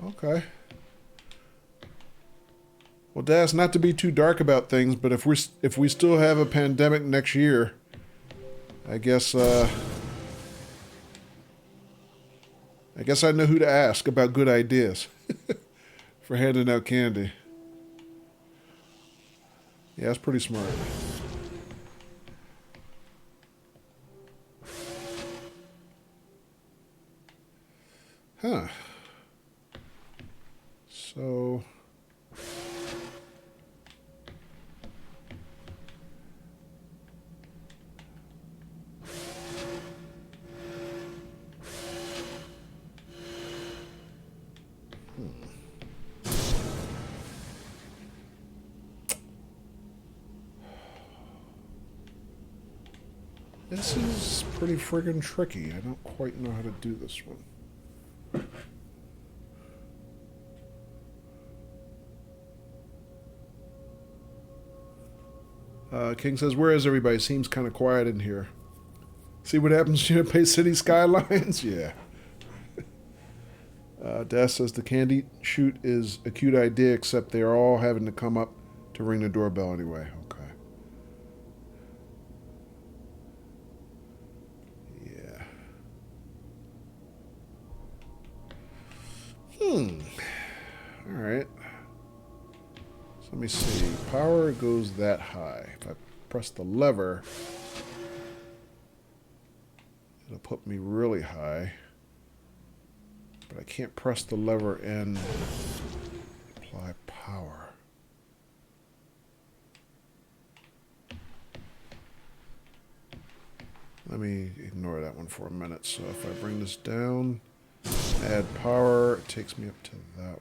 Okay. Well, Das, not to be too dark about things, but if we still have a pandemic next year, I guess I know who to ask about good ideas for handing out candy. Yeah, that's pretty smart. Huh. So... This is pretty friggin' tricky. I don't quite know how to do this one. King says, where is everybody? Seems kind of quiet in here. See what happens when you pay City Skylines? Yeah. Das says the candy shoot is a cute idea, except they are all having to come up to ring the doorbell anyway. Alright. So let me see. Power goes that high. If I press the lever, it'll put me really high. But I can't press the lever and apply power. Let me ignore that one for a minute. So if I bring this down, add power, it takes me up to that one.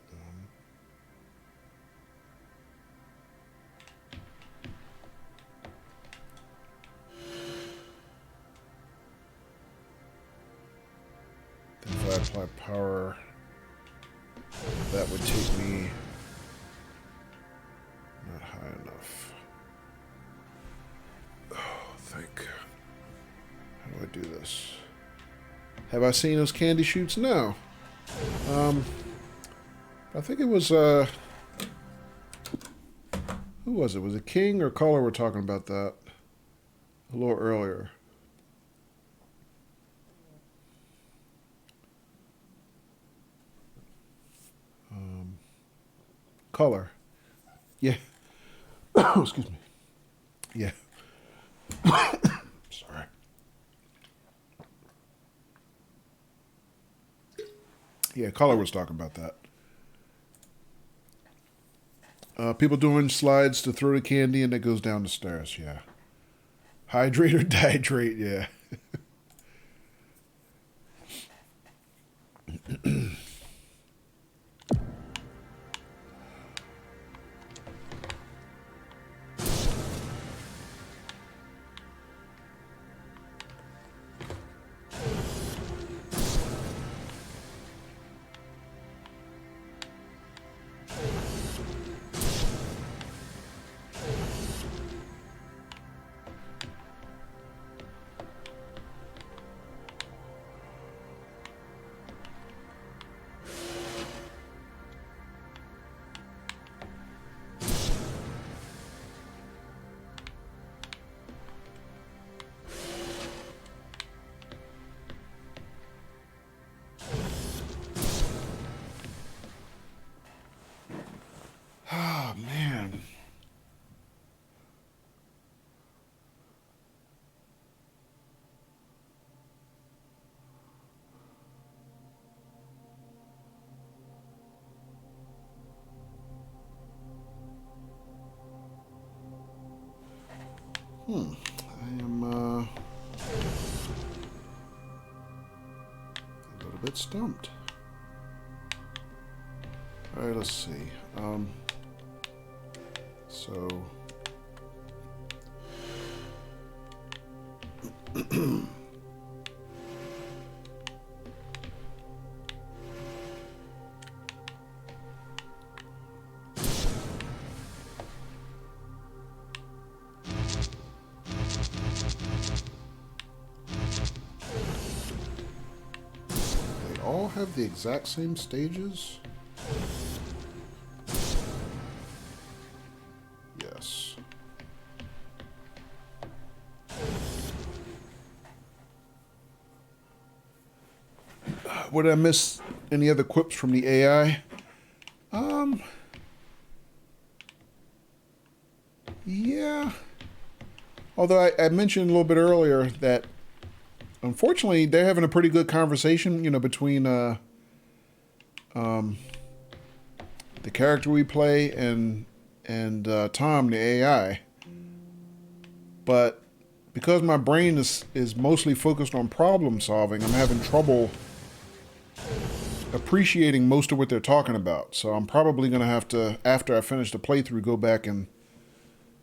Then if I apply power, that would take me not high enough. Oh, think. How do I do this? Have I seen those candy shoots? No. I think it was, who was it? Was it King or Color were talking about that a little earlier? Color. Yeah. Excuse me. Yeah. Sorry. Yeah, Color was talking about that. People doing slides to throw the candy and it goes down the stairs, yeah. Hydrate or dehydrate, yeah. I am a little bit stumped. All right, let's see. So they all have the exact same stages? Yes. Would I miss any other quips from the AI? Yeah. Although I mentioned a little bit earlier that unfortunately they're having a pretty good conversation, you know, between the character we play and Tom, the AI. But because my brain is mostly focused on problem solving, I'm having trouble appreciating most of what they're talking about. So I'm probably going to have to, after I finish the playthrough, go back and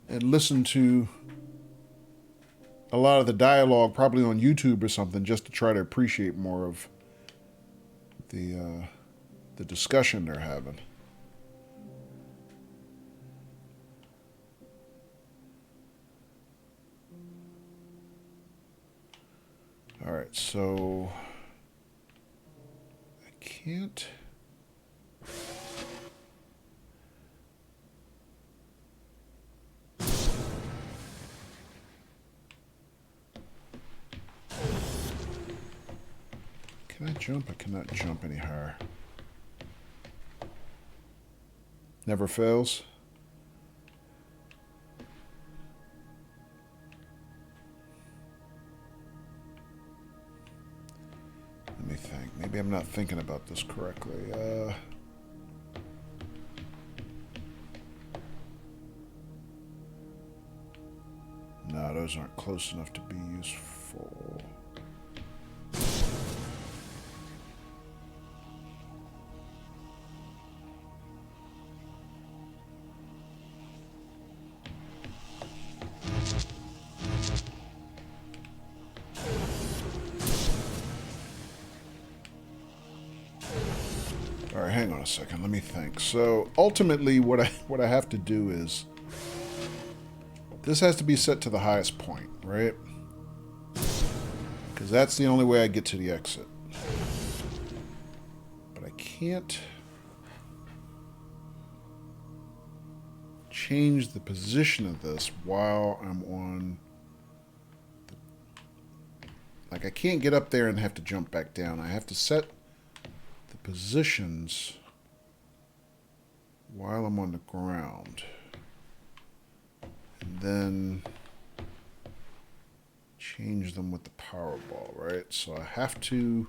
listen to a lot of the dialogue, probably on YouTube or something, just to try to appreciate more of the discussion they're having. All right, so I can't. Can I jump? I cannot jump any higher. Never fails. Let me think. Maybe I'm not thinking about this correctly. No, those aren't close enough to be useful. All right, hang on a second. Let me think. So ultimately, what I have to do is this has to be set to the highest point, right? Because that's the only way I get to the exit. But I can't change the position of this while I'm on. Like, I can't get up there and have to jump back down. I have to set the positions while I'm on the ground. And then change them with the power ball, right? So I have to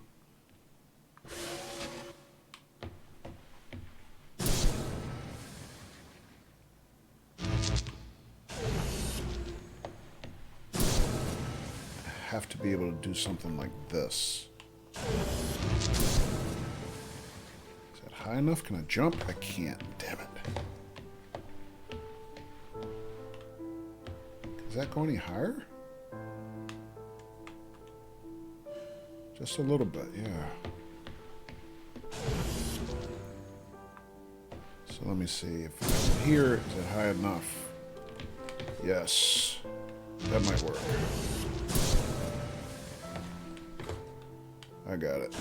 be able to do something like this. Is that high enough? Can I jump? I can't. Damn it. Does that go any higher? Just a little bit, yeah. So let me see. If I'm here, is it high enough? Yes. That might work. I got it.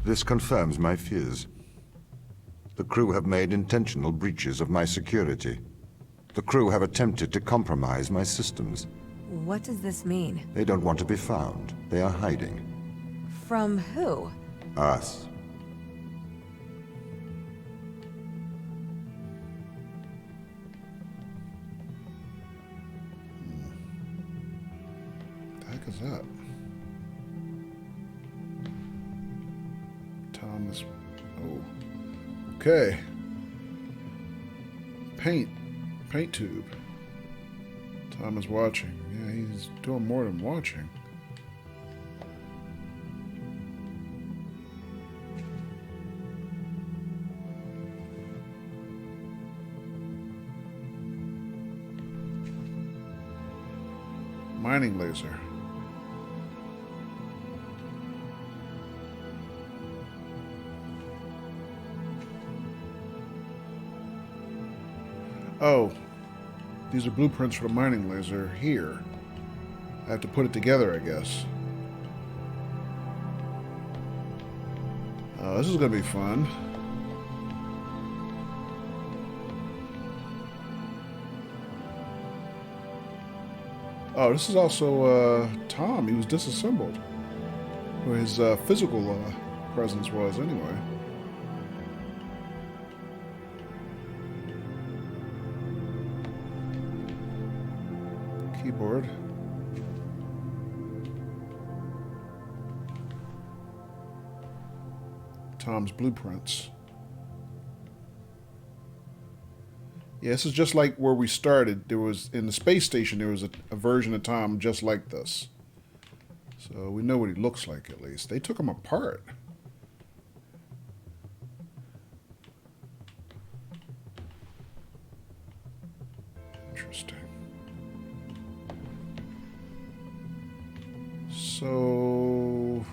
This confirms my fears. The crew have made intentional breaches of my security. The crew have attempted to compromise my systems. What does this mean? They don't want to be found. They are hiding. From who? Us. What the heck is that? Thomas. Oh. Okay. Paint tube. Tom is watching. Yeah, he's doing more than watching. Mining laser. Oh, these are blueprints for the mining laser here. I have to put it together, I guess. Oh, this is going to be fun. Oh, this is also Tom. He was disassembled. Where his physical presence was, anyway. Keyboard. Tom's blueprints. Yeah, this is just like where we started. There was, in the space station, there was a version of Tom just like this. So we know what he looks like, at least. They took him apart. Interesting. So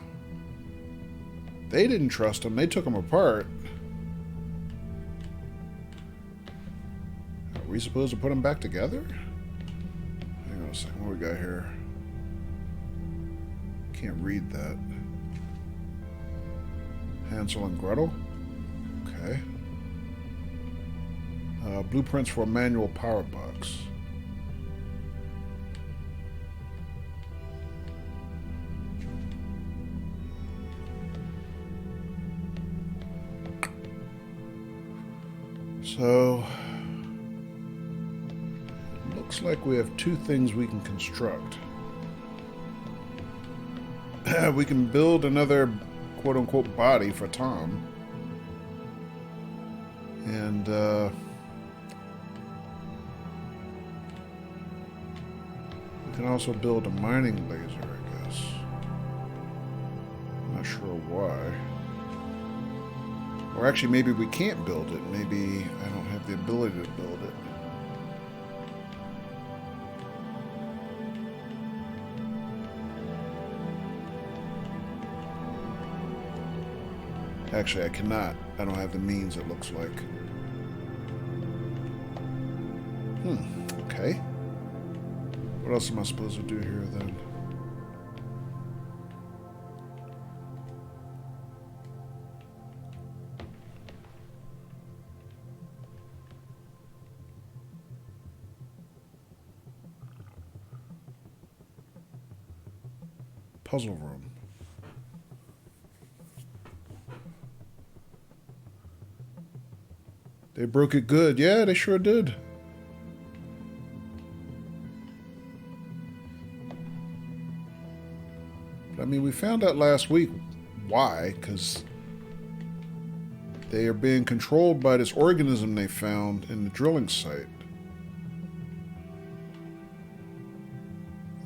they didn't trust him. They took him apart. Are we supposed to put them back together? Hang on a second. What we got here? Can't read that. Hansel and Gretel. Okay. Blueprints for a manual power box. So, looks like we have two things we can construct. We can build another quote-unquote body for Tom. And, we can also build a mining laser, I guess. I'm not sure why. Or actually, maybe we can't build it. Maybe I don't have the ability to build it. Actually, I cannot. I don't have the means, it looks like. Okay. What else am I supposed to do here, then? Puzzle room. They broke it good. Yeah, they sure did. But, I mean, we found out last week why, because they are being controlled by this organism they found in the drilling site.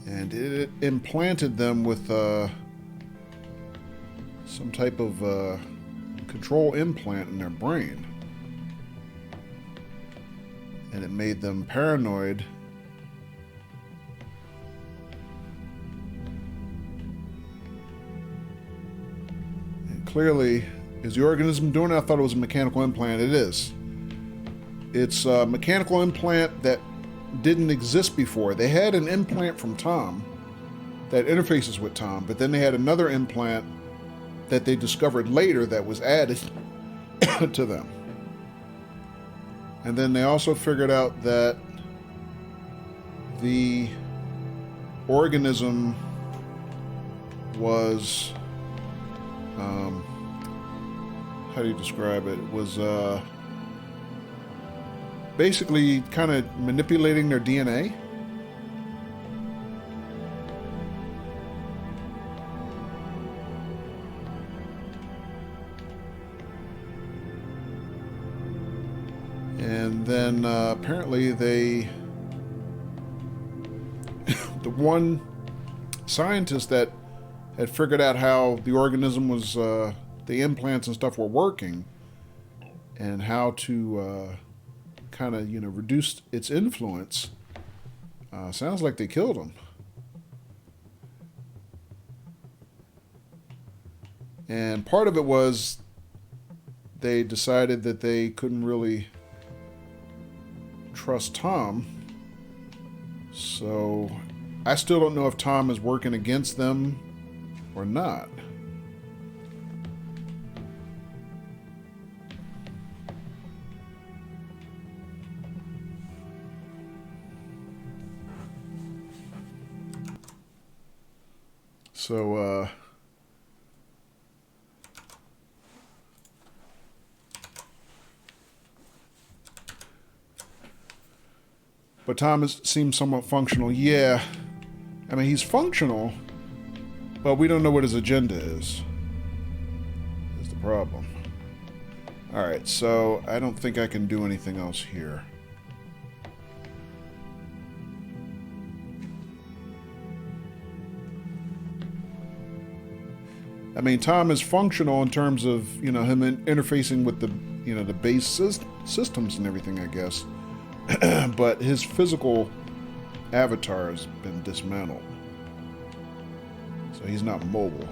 And it implanted them with some type of control implant in their brain. And it made them paranoid. And clearly, is the organism doing it? I thought it was a mechanical implant. It is. It's a mechanical implant that didn't exist before. They had an implant from Tom that interfaces with Tom, but then they had another implant that they discovered later that was added to them. And then they also figured out that the organism was, how do you describe it? It was basically kind of manipulating their DNA. then apparently they... the one scientist that had figured out how the organism was... the implants and stuff were working, and how to kind of, reduce its influence. Sounds like they killed him. And part of it was they decided that they couldn't really trust Tom. So I still don't know if Tom is working against them or not. So, but Thomas seems somewhat functional. Yeah. I mean, he's functional, but we don't know what his agenda is the problem. Alright, so I don't think I can do anything else here. I mean, Tom is functional in terms of, him interfacing with the, the base systems and everything, I guess. But his physical avatar has been dismantled. So he's not mobile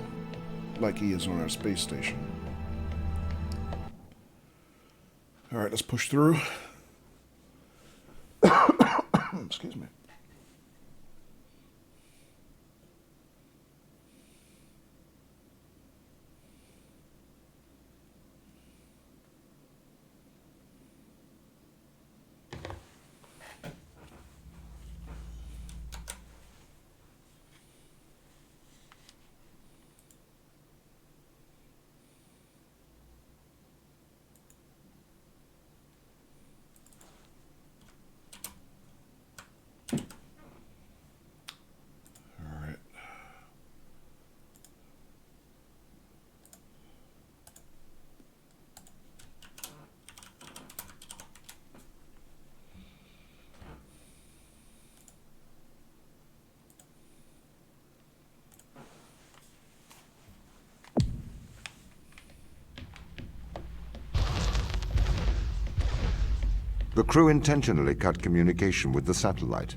like he is on our space station. Alright, let's push through. Excuse me. The crew intentionally cut communication with the satellite.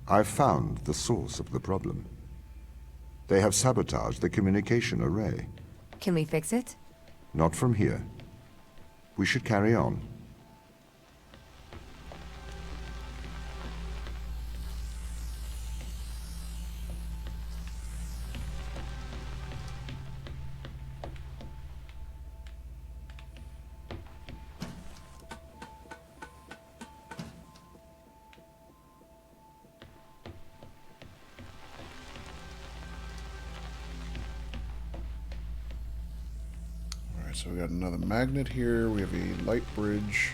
I've found the source of the problem. They have sabotaged the communication array. Can we fix it? Not from here. We should carry on. So we got another magnet here. We have a light bridge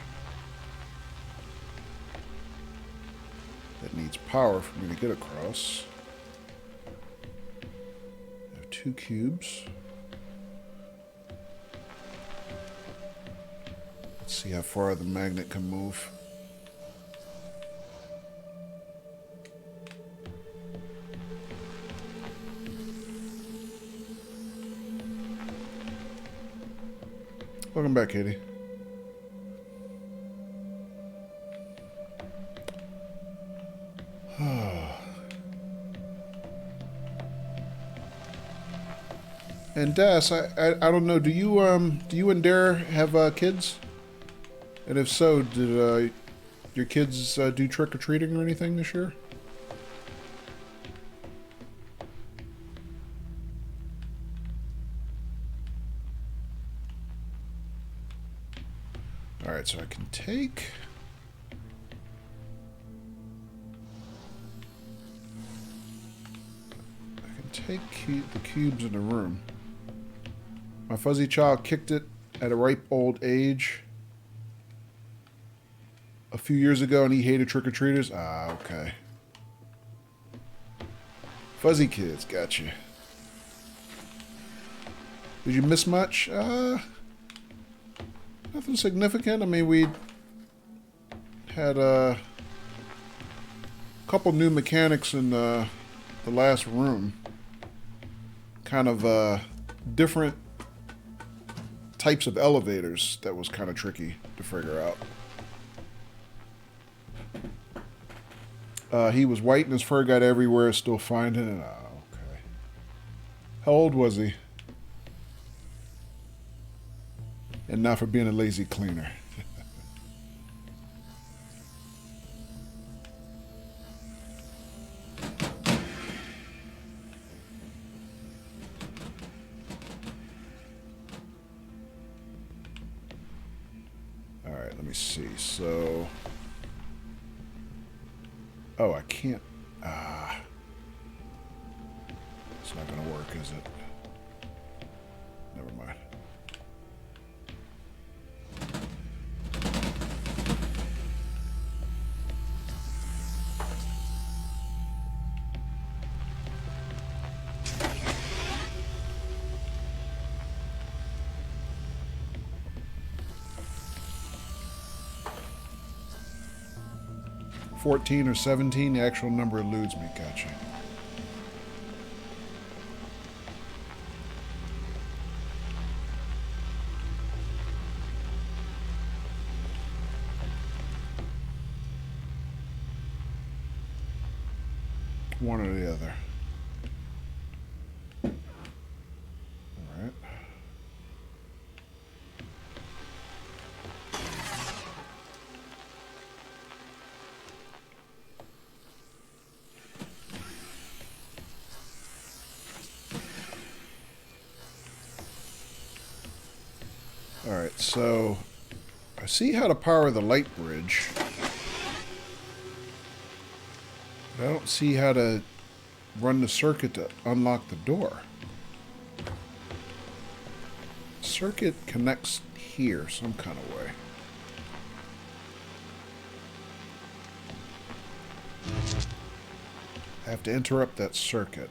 that needs power for me to get across. I have 2 cubes. Let's see how far the magnet can move. Welcome back, Katie. And Des, I don't know. Do you and Dare have kids? And if so, did your kids do trick or treating or anything this year? Alright, so I can take... the cubes in the room. My fuzzy child kicked it at a ripe old age a few years ago, and he hated trick-or-treaters. Ah, okay. Fuzzy kids, gotcha. Did you miss much? Nothing significant. I mean, had a couple new mechanics in the last room. Kind of different types of elevators that was kind of tricky to figure out. He was white and his fur got everywhere, still finding it. Oh, okay. How old was he? And not for being a lazy cleaner. Alright, let me see. So... Oh, I can't... It's not going to work, is it? Never mind. $14 or $17, the actual number eludes me. Gotcha. One or the other. All right. Alright, so I see how to power the light bridge. But I don't see how to run the circuit to unlock the door. Circuit connects here some kind of way. I have to interrupt that circuit.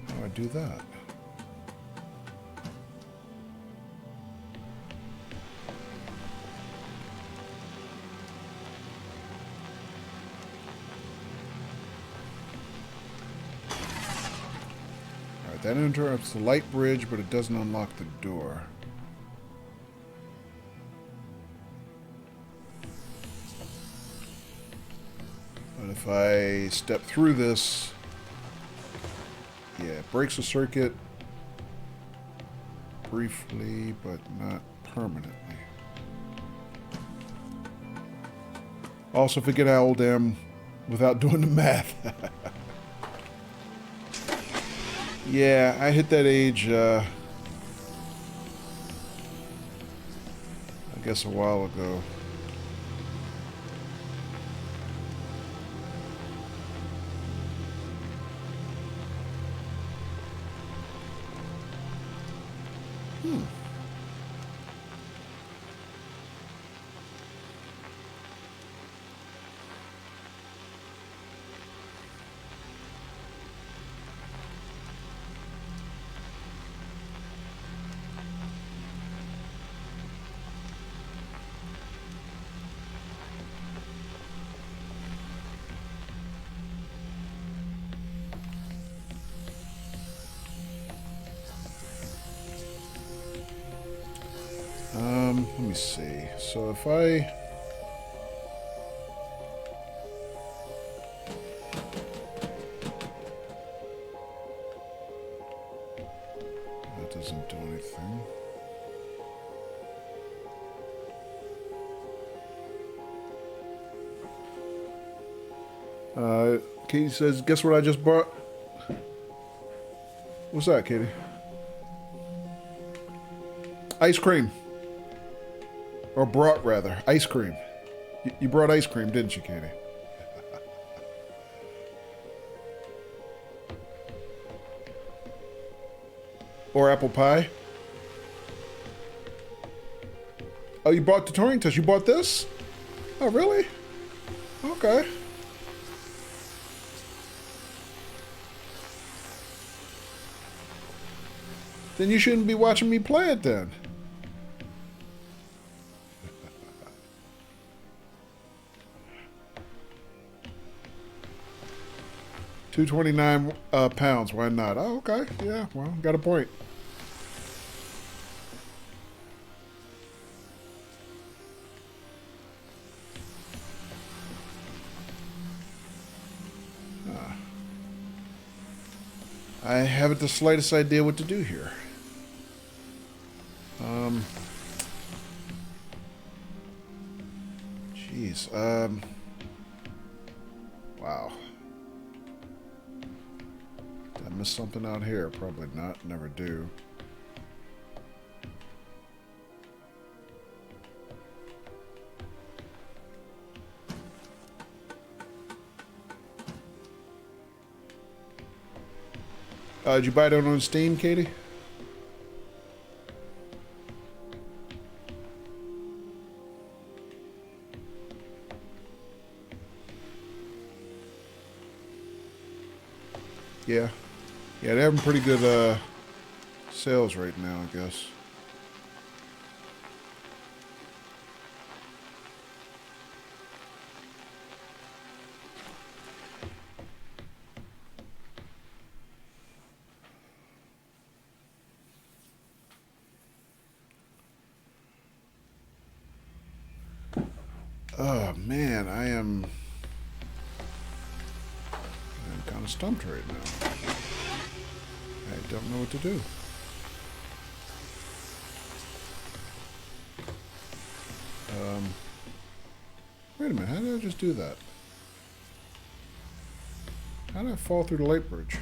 How do I do that? Alright, that interrupts the light bridge, but it doesn't unlock the door. But if I step through this, yeah, it breaks the circuit briefly, but not permanently. Also, forget how old I am without doing the math. Yeah, I hit that age, I guess a while ago. Let me see. So if I... That doesn't do anything. Katie says, guess what I just bought? What's that, Katie? Ice cream. Or brought, rather. Ice cream. You brought ice cream, didn't you, Katie? Or apple pie? Oh, you bought the Turing Test. You bought this? Oh, really? Okay. Then you shouldn't be watching me play it then. £229 pounds. Why not? Oh, okay. Yeah, well, got a point. I haven't the slightest idea what to do here. Jeez. Wow. Did I miss something out here? Probably not. Never do. Did you buy it on Steam, Katie? Yeah. Yeah, they're having pretty good sales right now, I guess. Oh, man, I'm kind of stumped right now. I don't know what to do. Wait a minute, how did I just do that? How did I fall through the light bridge?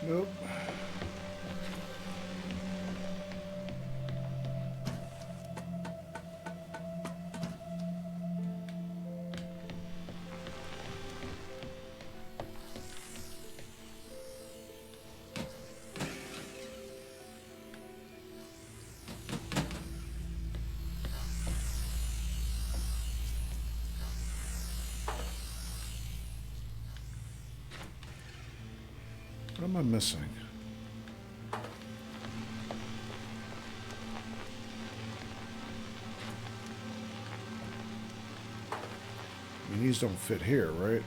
Nope. What am I missing? I mean, these don't fit here, right?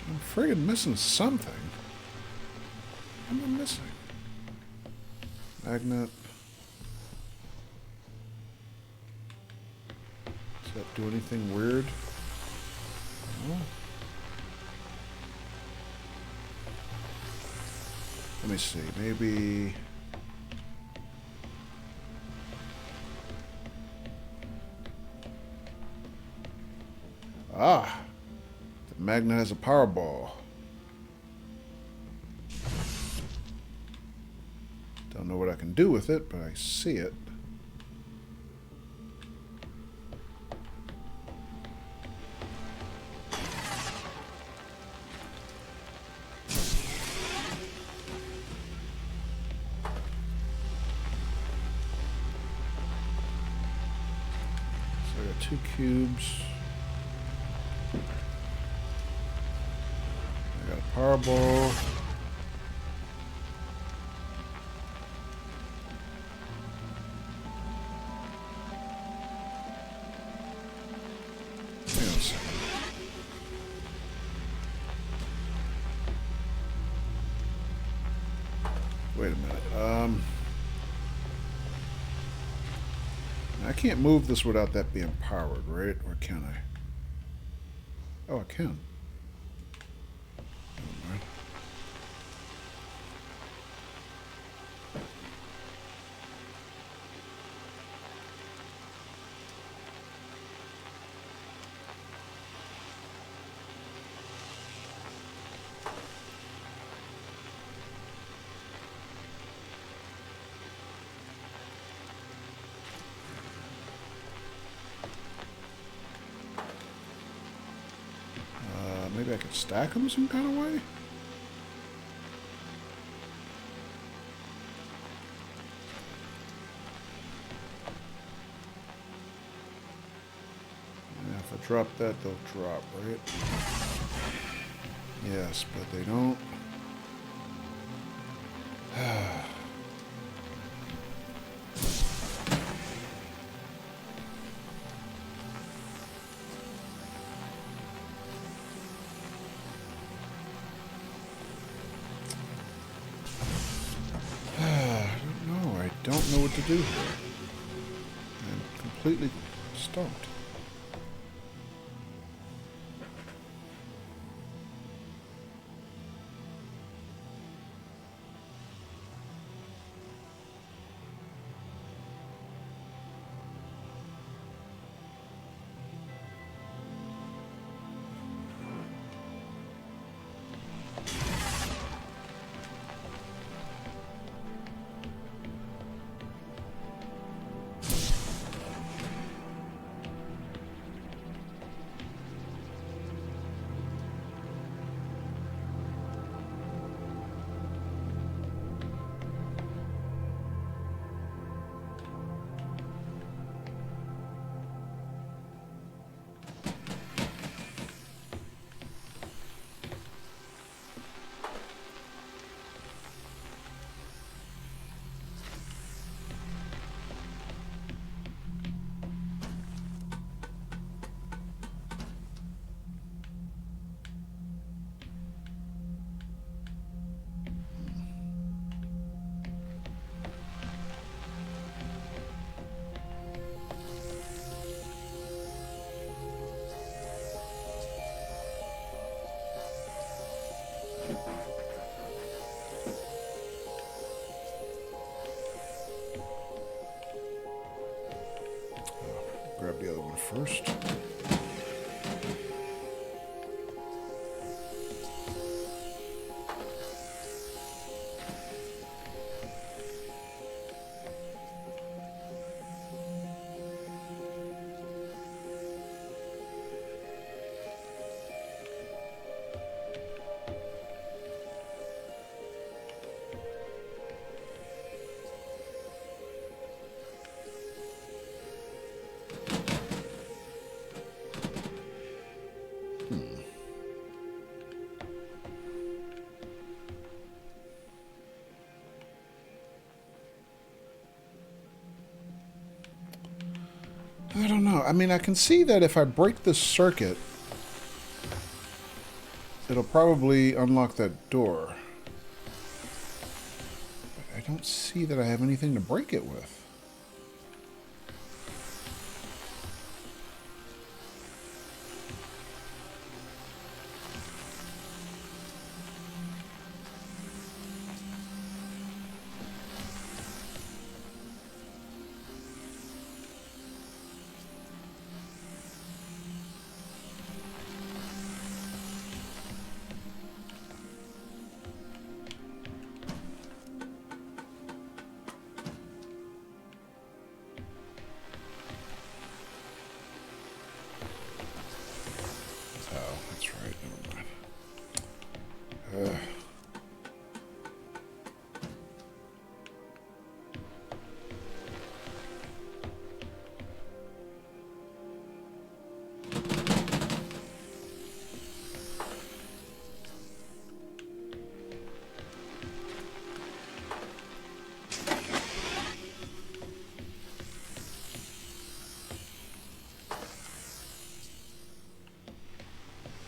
I'm friggin' missing something. What am I missing? Magnet. Does that do anything weird? No. Let me see. Maybe... Ah! The magnet has a power ball. Don't know what I can do with it, but I see it. So I got 2 cubes. Powerball. Hang on a second. Wait a minute. I can't move this without that being powered, right? Or can I? Oh, I can. Never mind. Maybe I could stack them some kind of way? Yeah, if I drop that, they'll drop, right? Yes, but they don't. Don't know what to do here. I'm completely stumped. Grab the other one first. I don't know. I mean, I can see that if I break this circuit, it'll probably unlock that door. But I don't see that I have anything to break it with.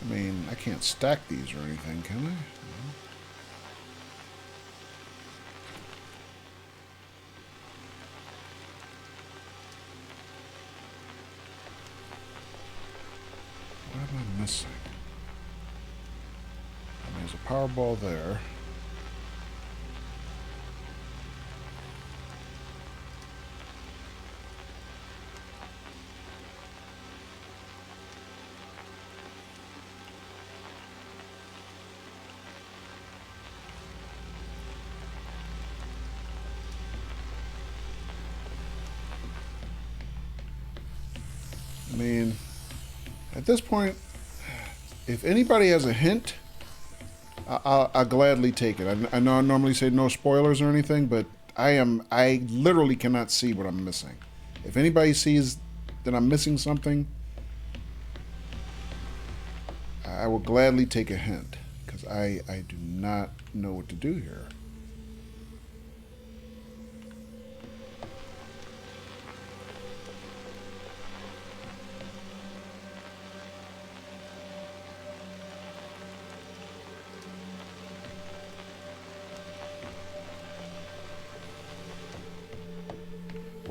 I mean, I can't stack these or anything, can I? No. What am I missing? There's a power ball there. I mean, at this point, if anybody has a hint, I'll gladly take it. I know I normally say no spoilers or anything, but I literally cannot see what I'm missing. If anybody sees that I'm missing something, I will gladly take a hint, because I do not know what to do here.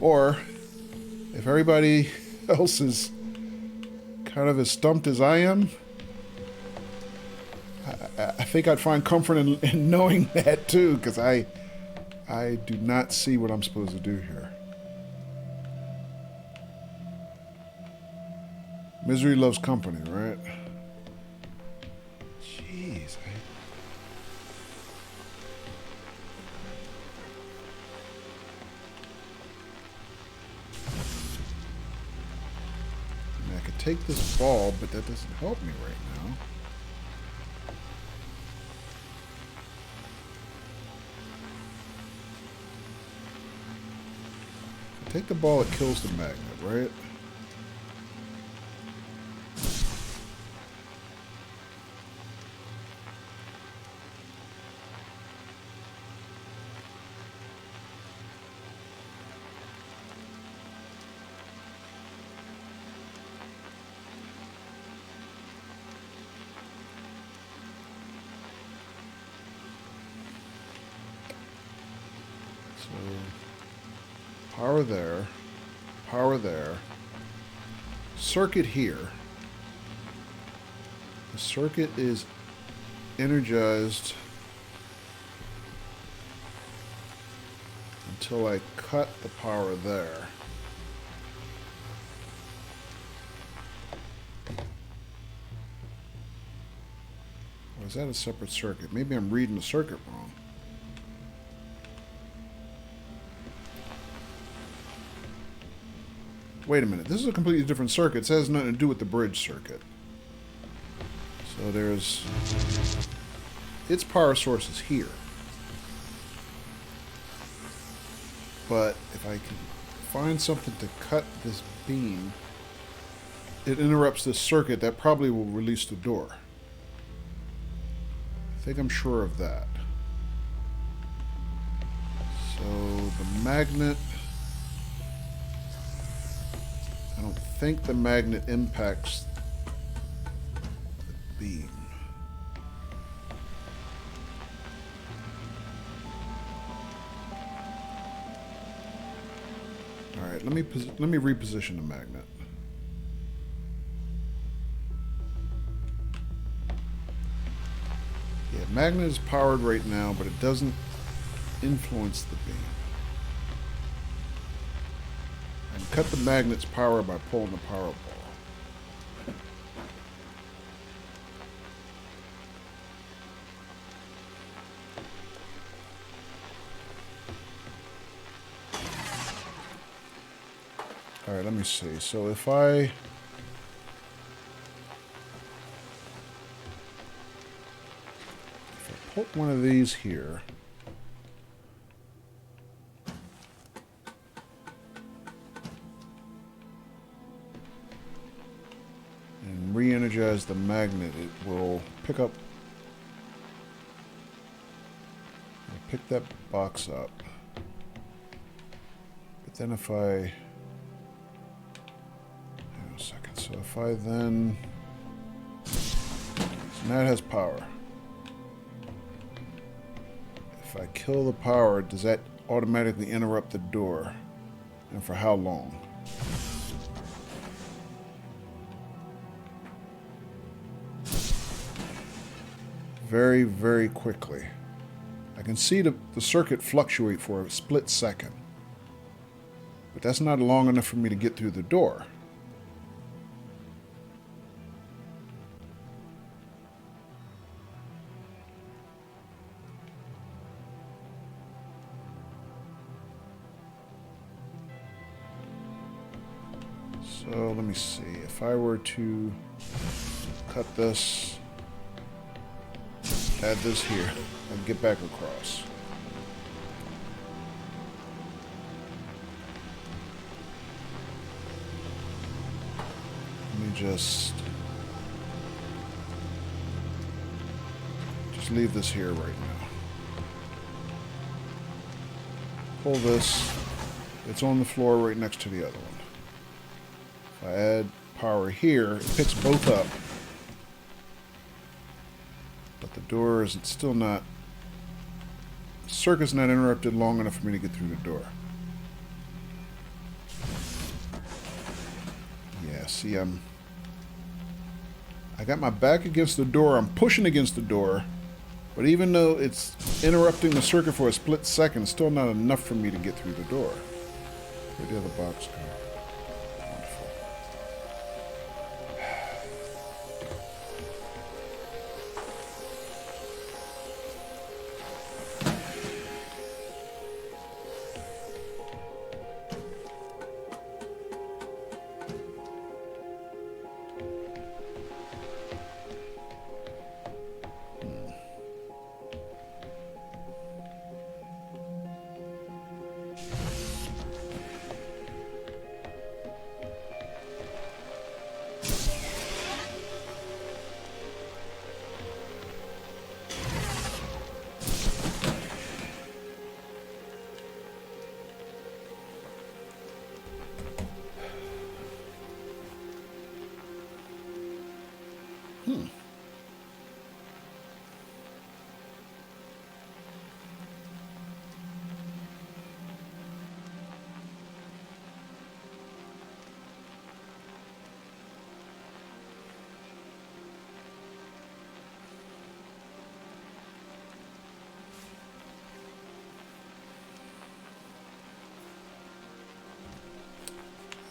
Or, if everybody else is kind of as stumped as I am, I think I'd find comfort in knowing that too, because I do not see what I'm supposed to do here. Misery loves company, right? Jeez. I could take this ball, but that doesn't help me right now. If I take the ball, it kills the magnet, right? Power there, power there, circuit here. The circuit is energized until I cut the power there. Or is that a separate circuit? Maybe I'm reading the circuit wrong. Wait a minute, this is a completely different circuit. It has nothing to do with the bridge circuit. So there's... its power source is here. But if I can find something to cut this beam, it interrupts this circuit. That probably will release the door. I think I'm sure of that. So the magnet... I don't think the magnet impacts the beam. All right, let me reposition the magnet. Yeah, magnet is powered right now, but it doesn't influence the beam. And cut the magnet's power by pulling the power ball. All right, let me see. So if I put one of these here, and re-energize the magnet, it will pick that box up. But then if I... hang on a second. So if I then Now it has power. If I kill the power, does that automatically interrupt the door? And for how long? Very, very quickly. I can see the circuit fluctuate for a split second. But that's not long enough for me to get through the door. So let me see. If I were to cut this, add this here, and get back across. Let me just leave this here right now. Pull this. It's on the floor right next to the other one. If I add power here, it picks both up. But the door is still not... The circuit's not interrupted long enough for me to get through the door. Yeah, see, I got my back against the door. I'm pushing against the door. But even though it's interrupting the circuit for a split second, it's still not enough for me to get through the door. Where'd the other box go? Wonderful.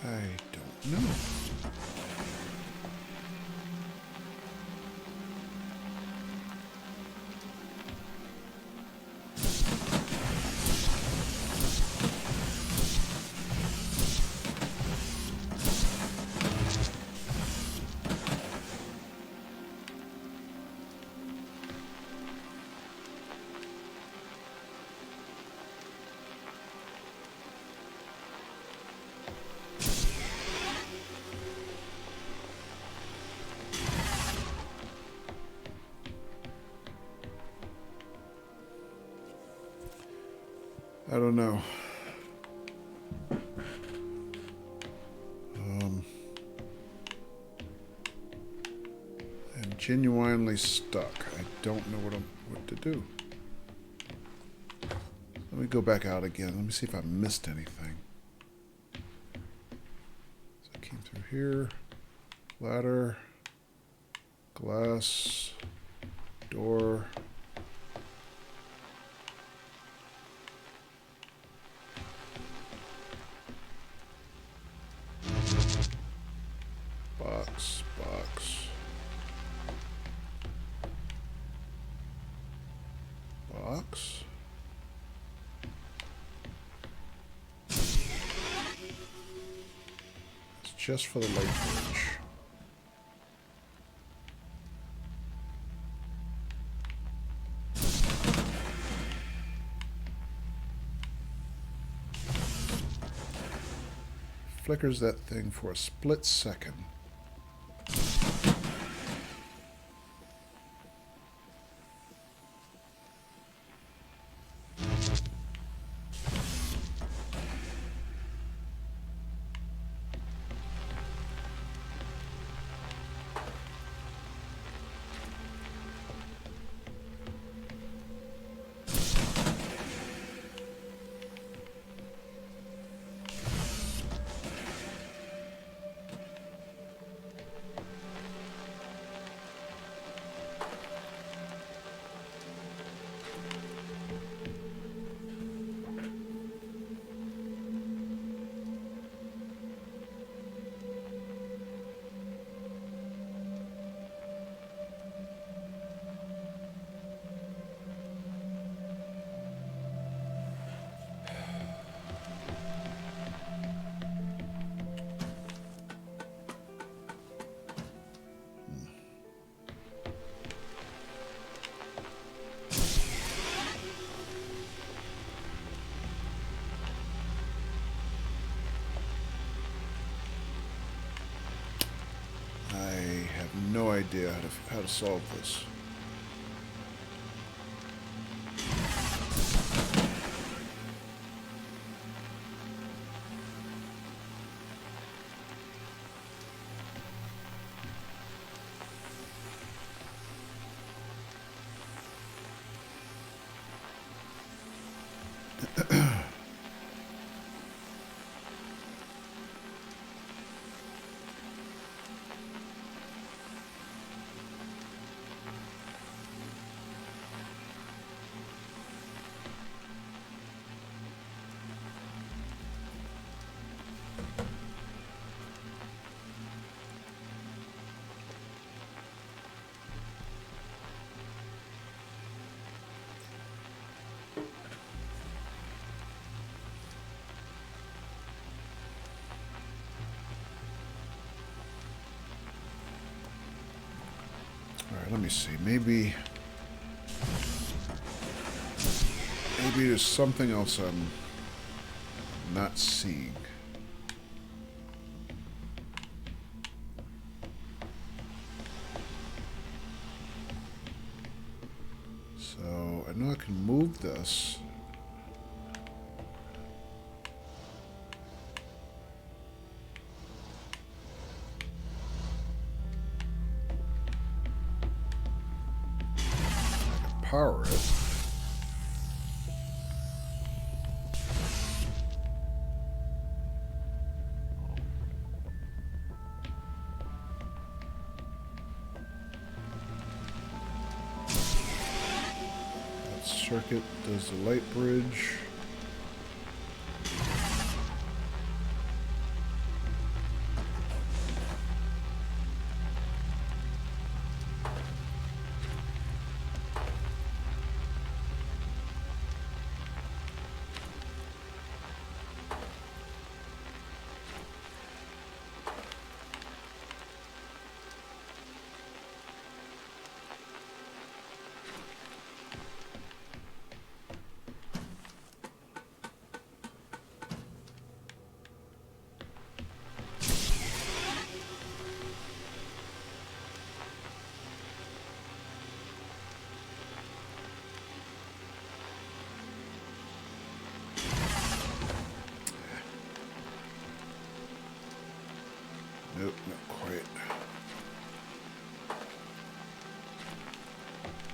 I don't know. I don't know. I'm genuinely stuck. I don't know what to do. Let me go back out again. Let me see if I missed anything. So I came through here. Ladder. Glass. Door. Box. It's just for the light bridge. Flickers that thing for a split second. have no idea how to solve this. Alright, let me see. Maybe there's something else I'm not seeing. So, I know I can move this. Power it. That circuit does the light bridge. Nope, not quite.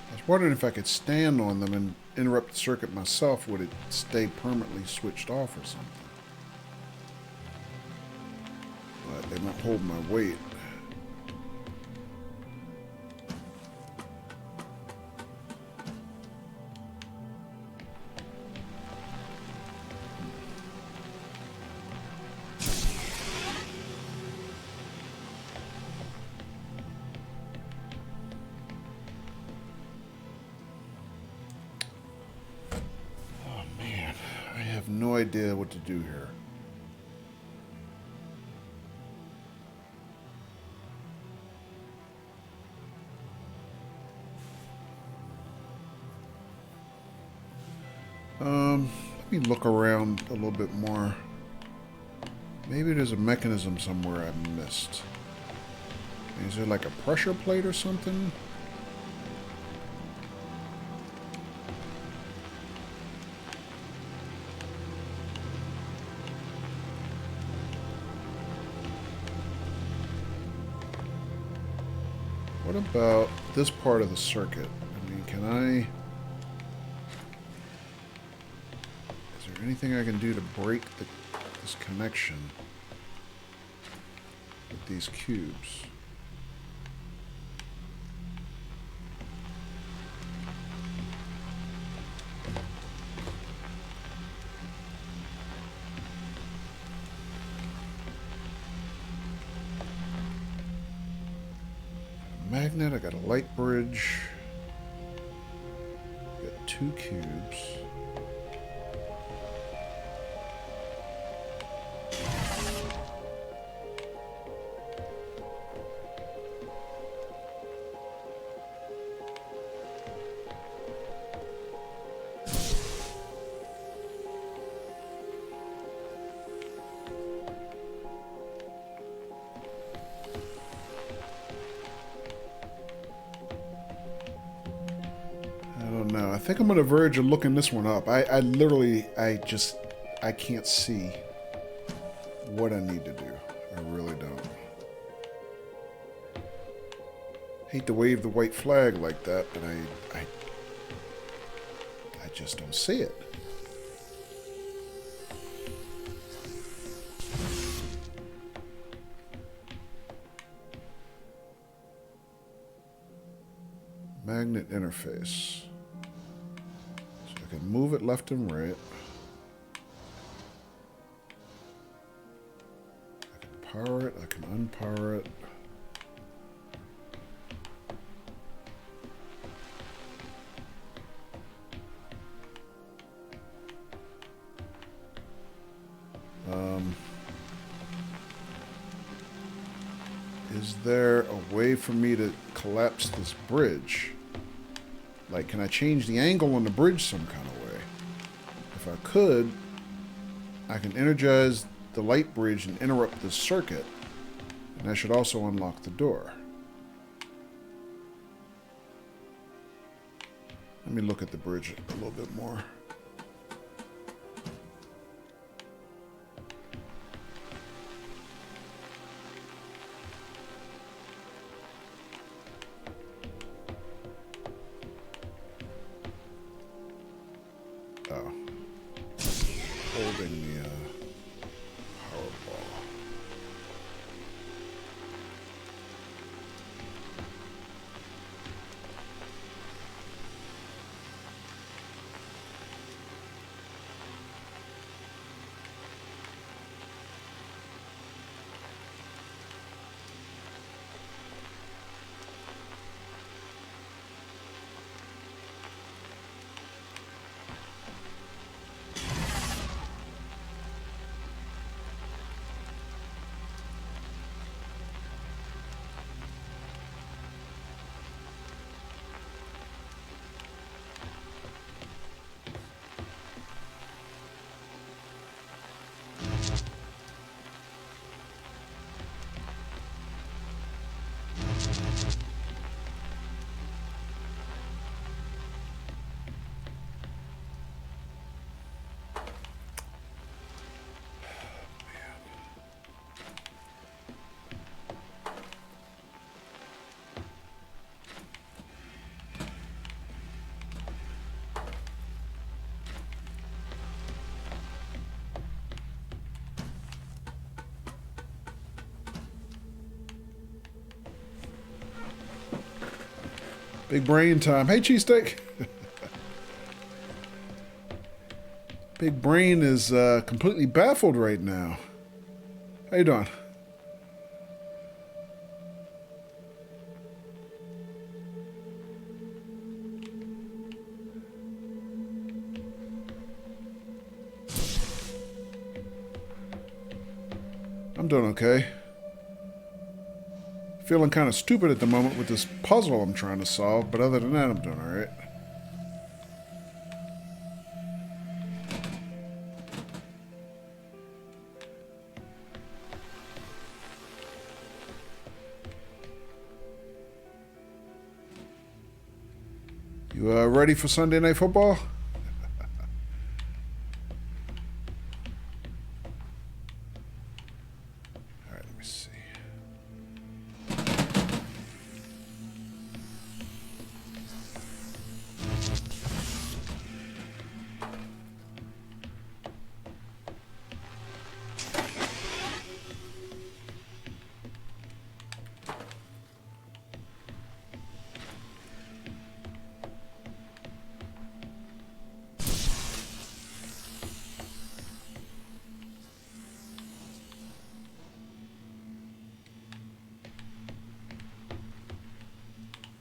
I was wondering if I could stand on them and interrupt the circuit myself. Would it stay permanently switched off or something? But they won't hold my weight. No idea what to do here. Let me look around a little bit more. Maybe there's a mechanism somewhere I missed. Is there like a pressure plate or something? What about this part of the circuit? I mean, can I... Is there anything I can do to break this connection with these cubes? Magnet, I got a light bridge. Got 2 cubes. don't know. I think I'm on the verge of looking this one up. I literally, I can't see what I need to do. I really don't. Hate to wave the white flag like that, but I just don't see it. Magnet interface. So I can move it left and right. I can power it, I can unpower it. Is there a way for me to collapse this bridge? Like, can I change the angle on the bridge some kind of way? If I could, I can energize the light bridge and interrupt this circuit. And I should also unlock the door. Let me look at the bridge a little bit more. Oh. Holding the power ball. Big brain time. Hey, cheesesteak. Big brain is completely baffled right now. How you doing? I'm doing okay. Feeling kind of stupid at the moment with this puzzle I'm trying to solve, but other than that, I'm doing all right. You ready for Sunday Night Football?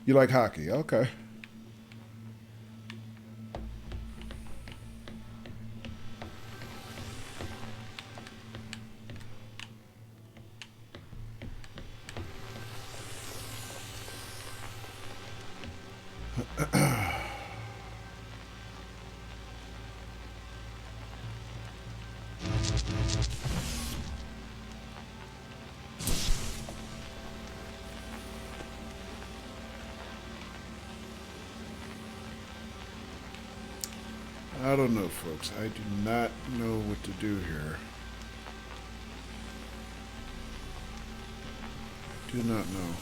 You like hockey? Okay. I don't know, folks. I do not know what to do here. Do not know.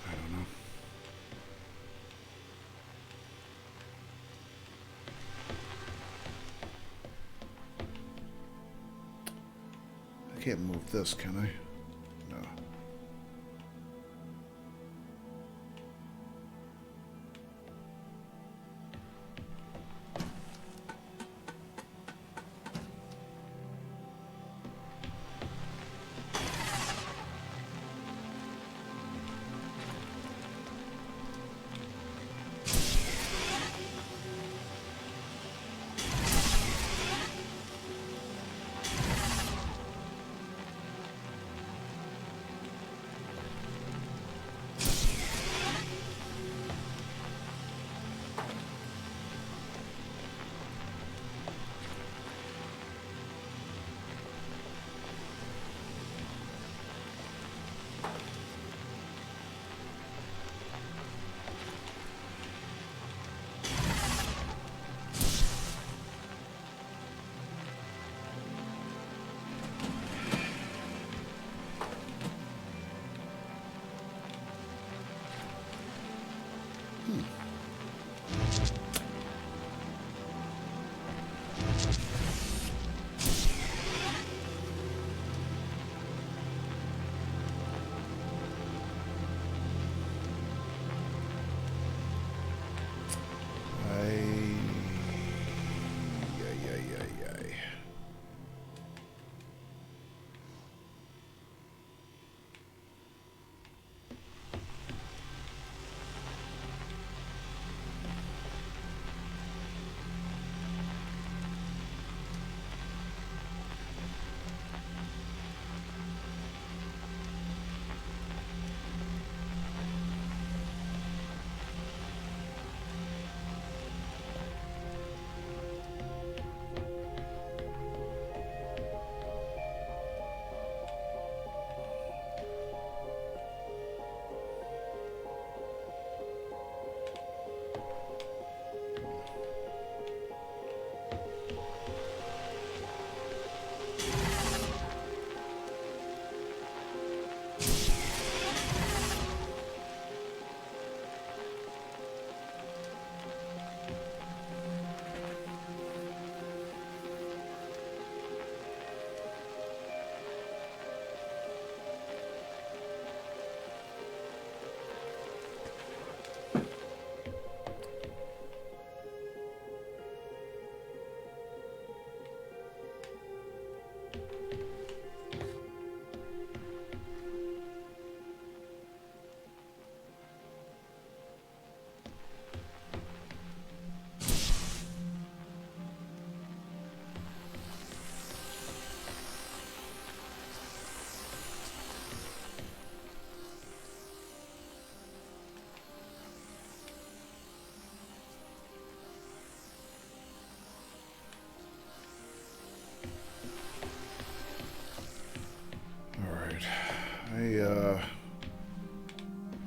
I don't know. I can't move this, can I? No.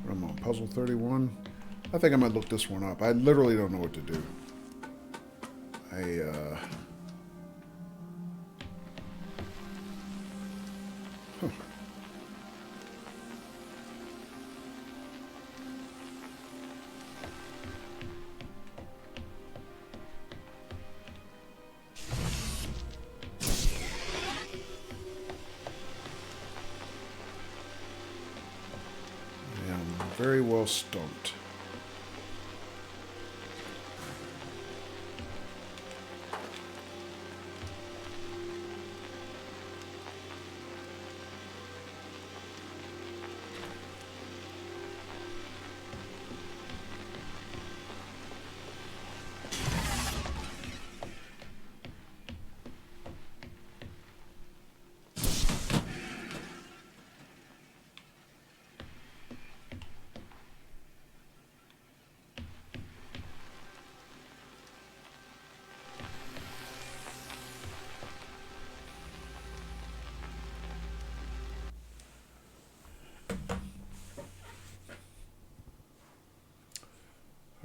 What am I on? Puzzle 31? I think I might look this one up. I literally don't know what to do. Huh. Very well stumped.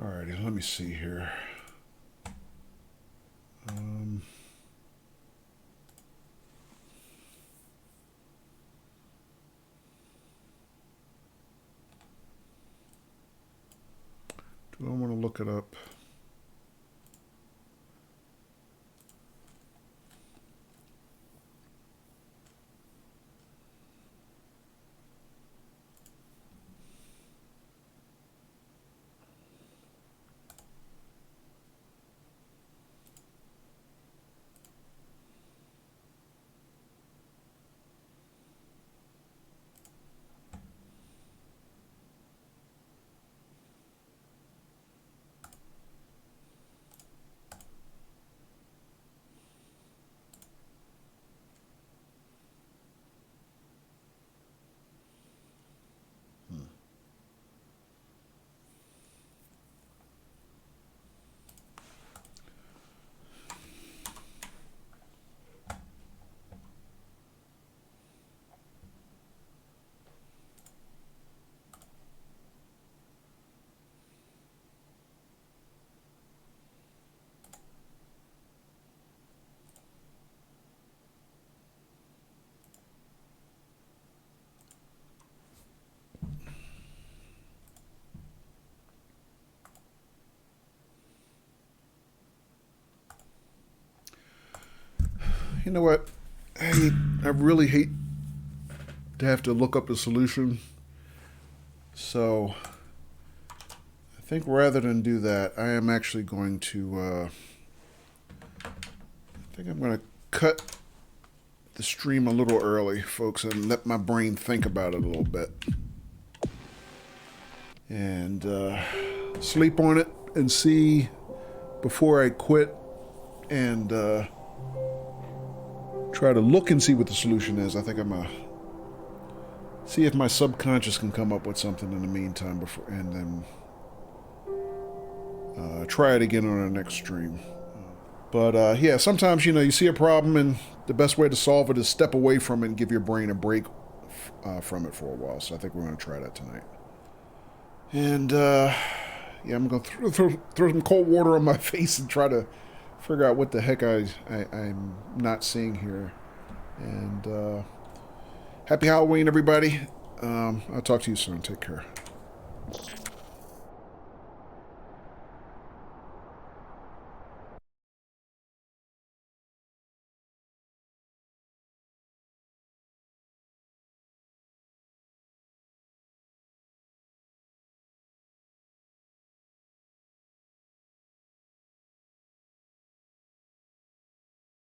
Alrighty, let me see here. Do I want to look it up? You know what? I really hate to have to look up a solution. So I think rather than do that, I am actually going to, I think I'm going to cut the stream a little early, folks, and let my brain think about it a little bit. And sleep on it and see before I quit and try to look and see what the solution is. I think I'm going to see if my subconscious can come up with something in the meantime before, and then try it again on our next stream. But yeah, sometimes, you know, you see a problem and the best way to solve it is step away from it and give your brain a break from it for a while. So I think we're going to try that tonight. And yeah, I'm going to throw some cold water on my face and try to figure out what the heck I'm not seeing here. And happy Halloween, everybody. I'll talk to you soon. Take care.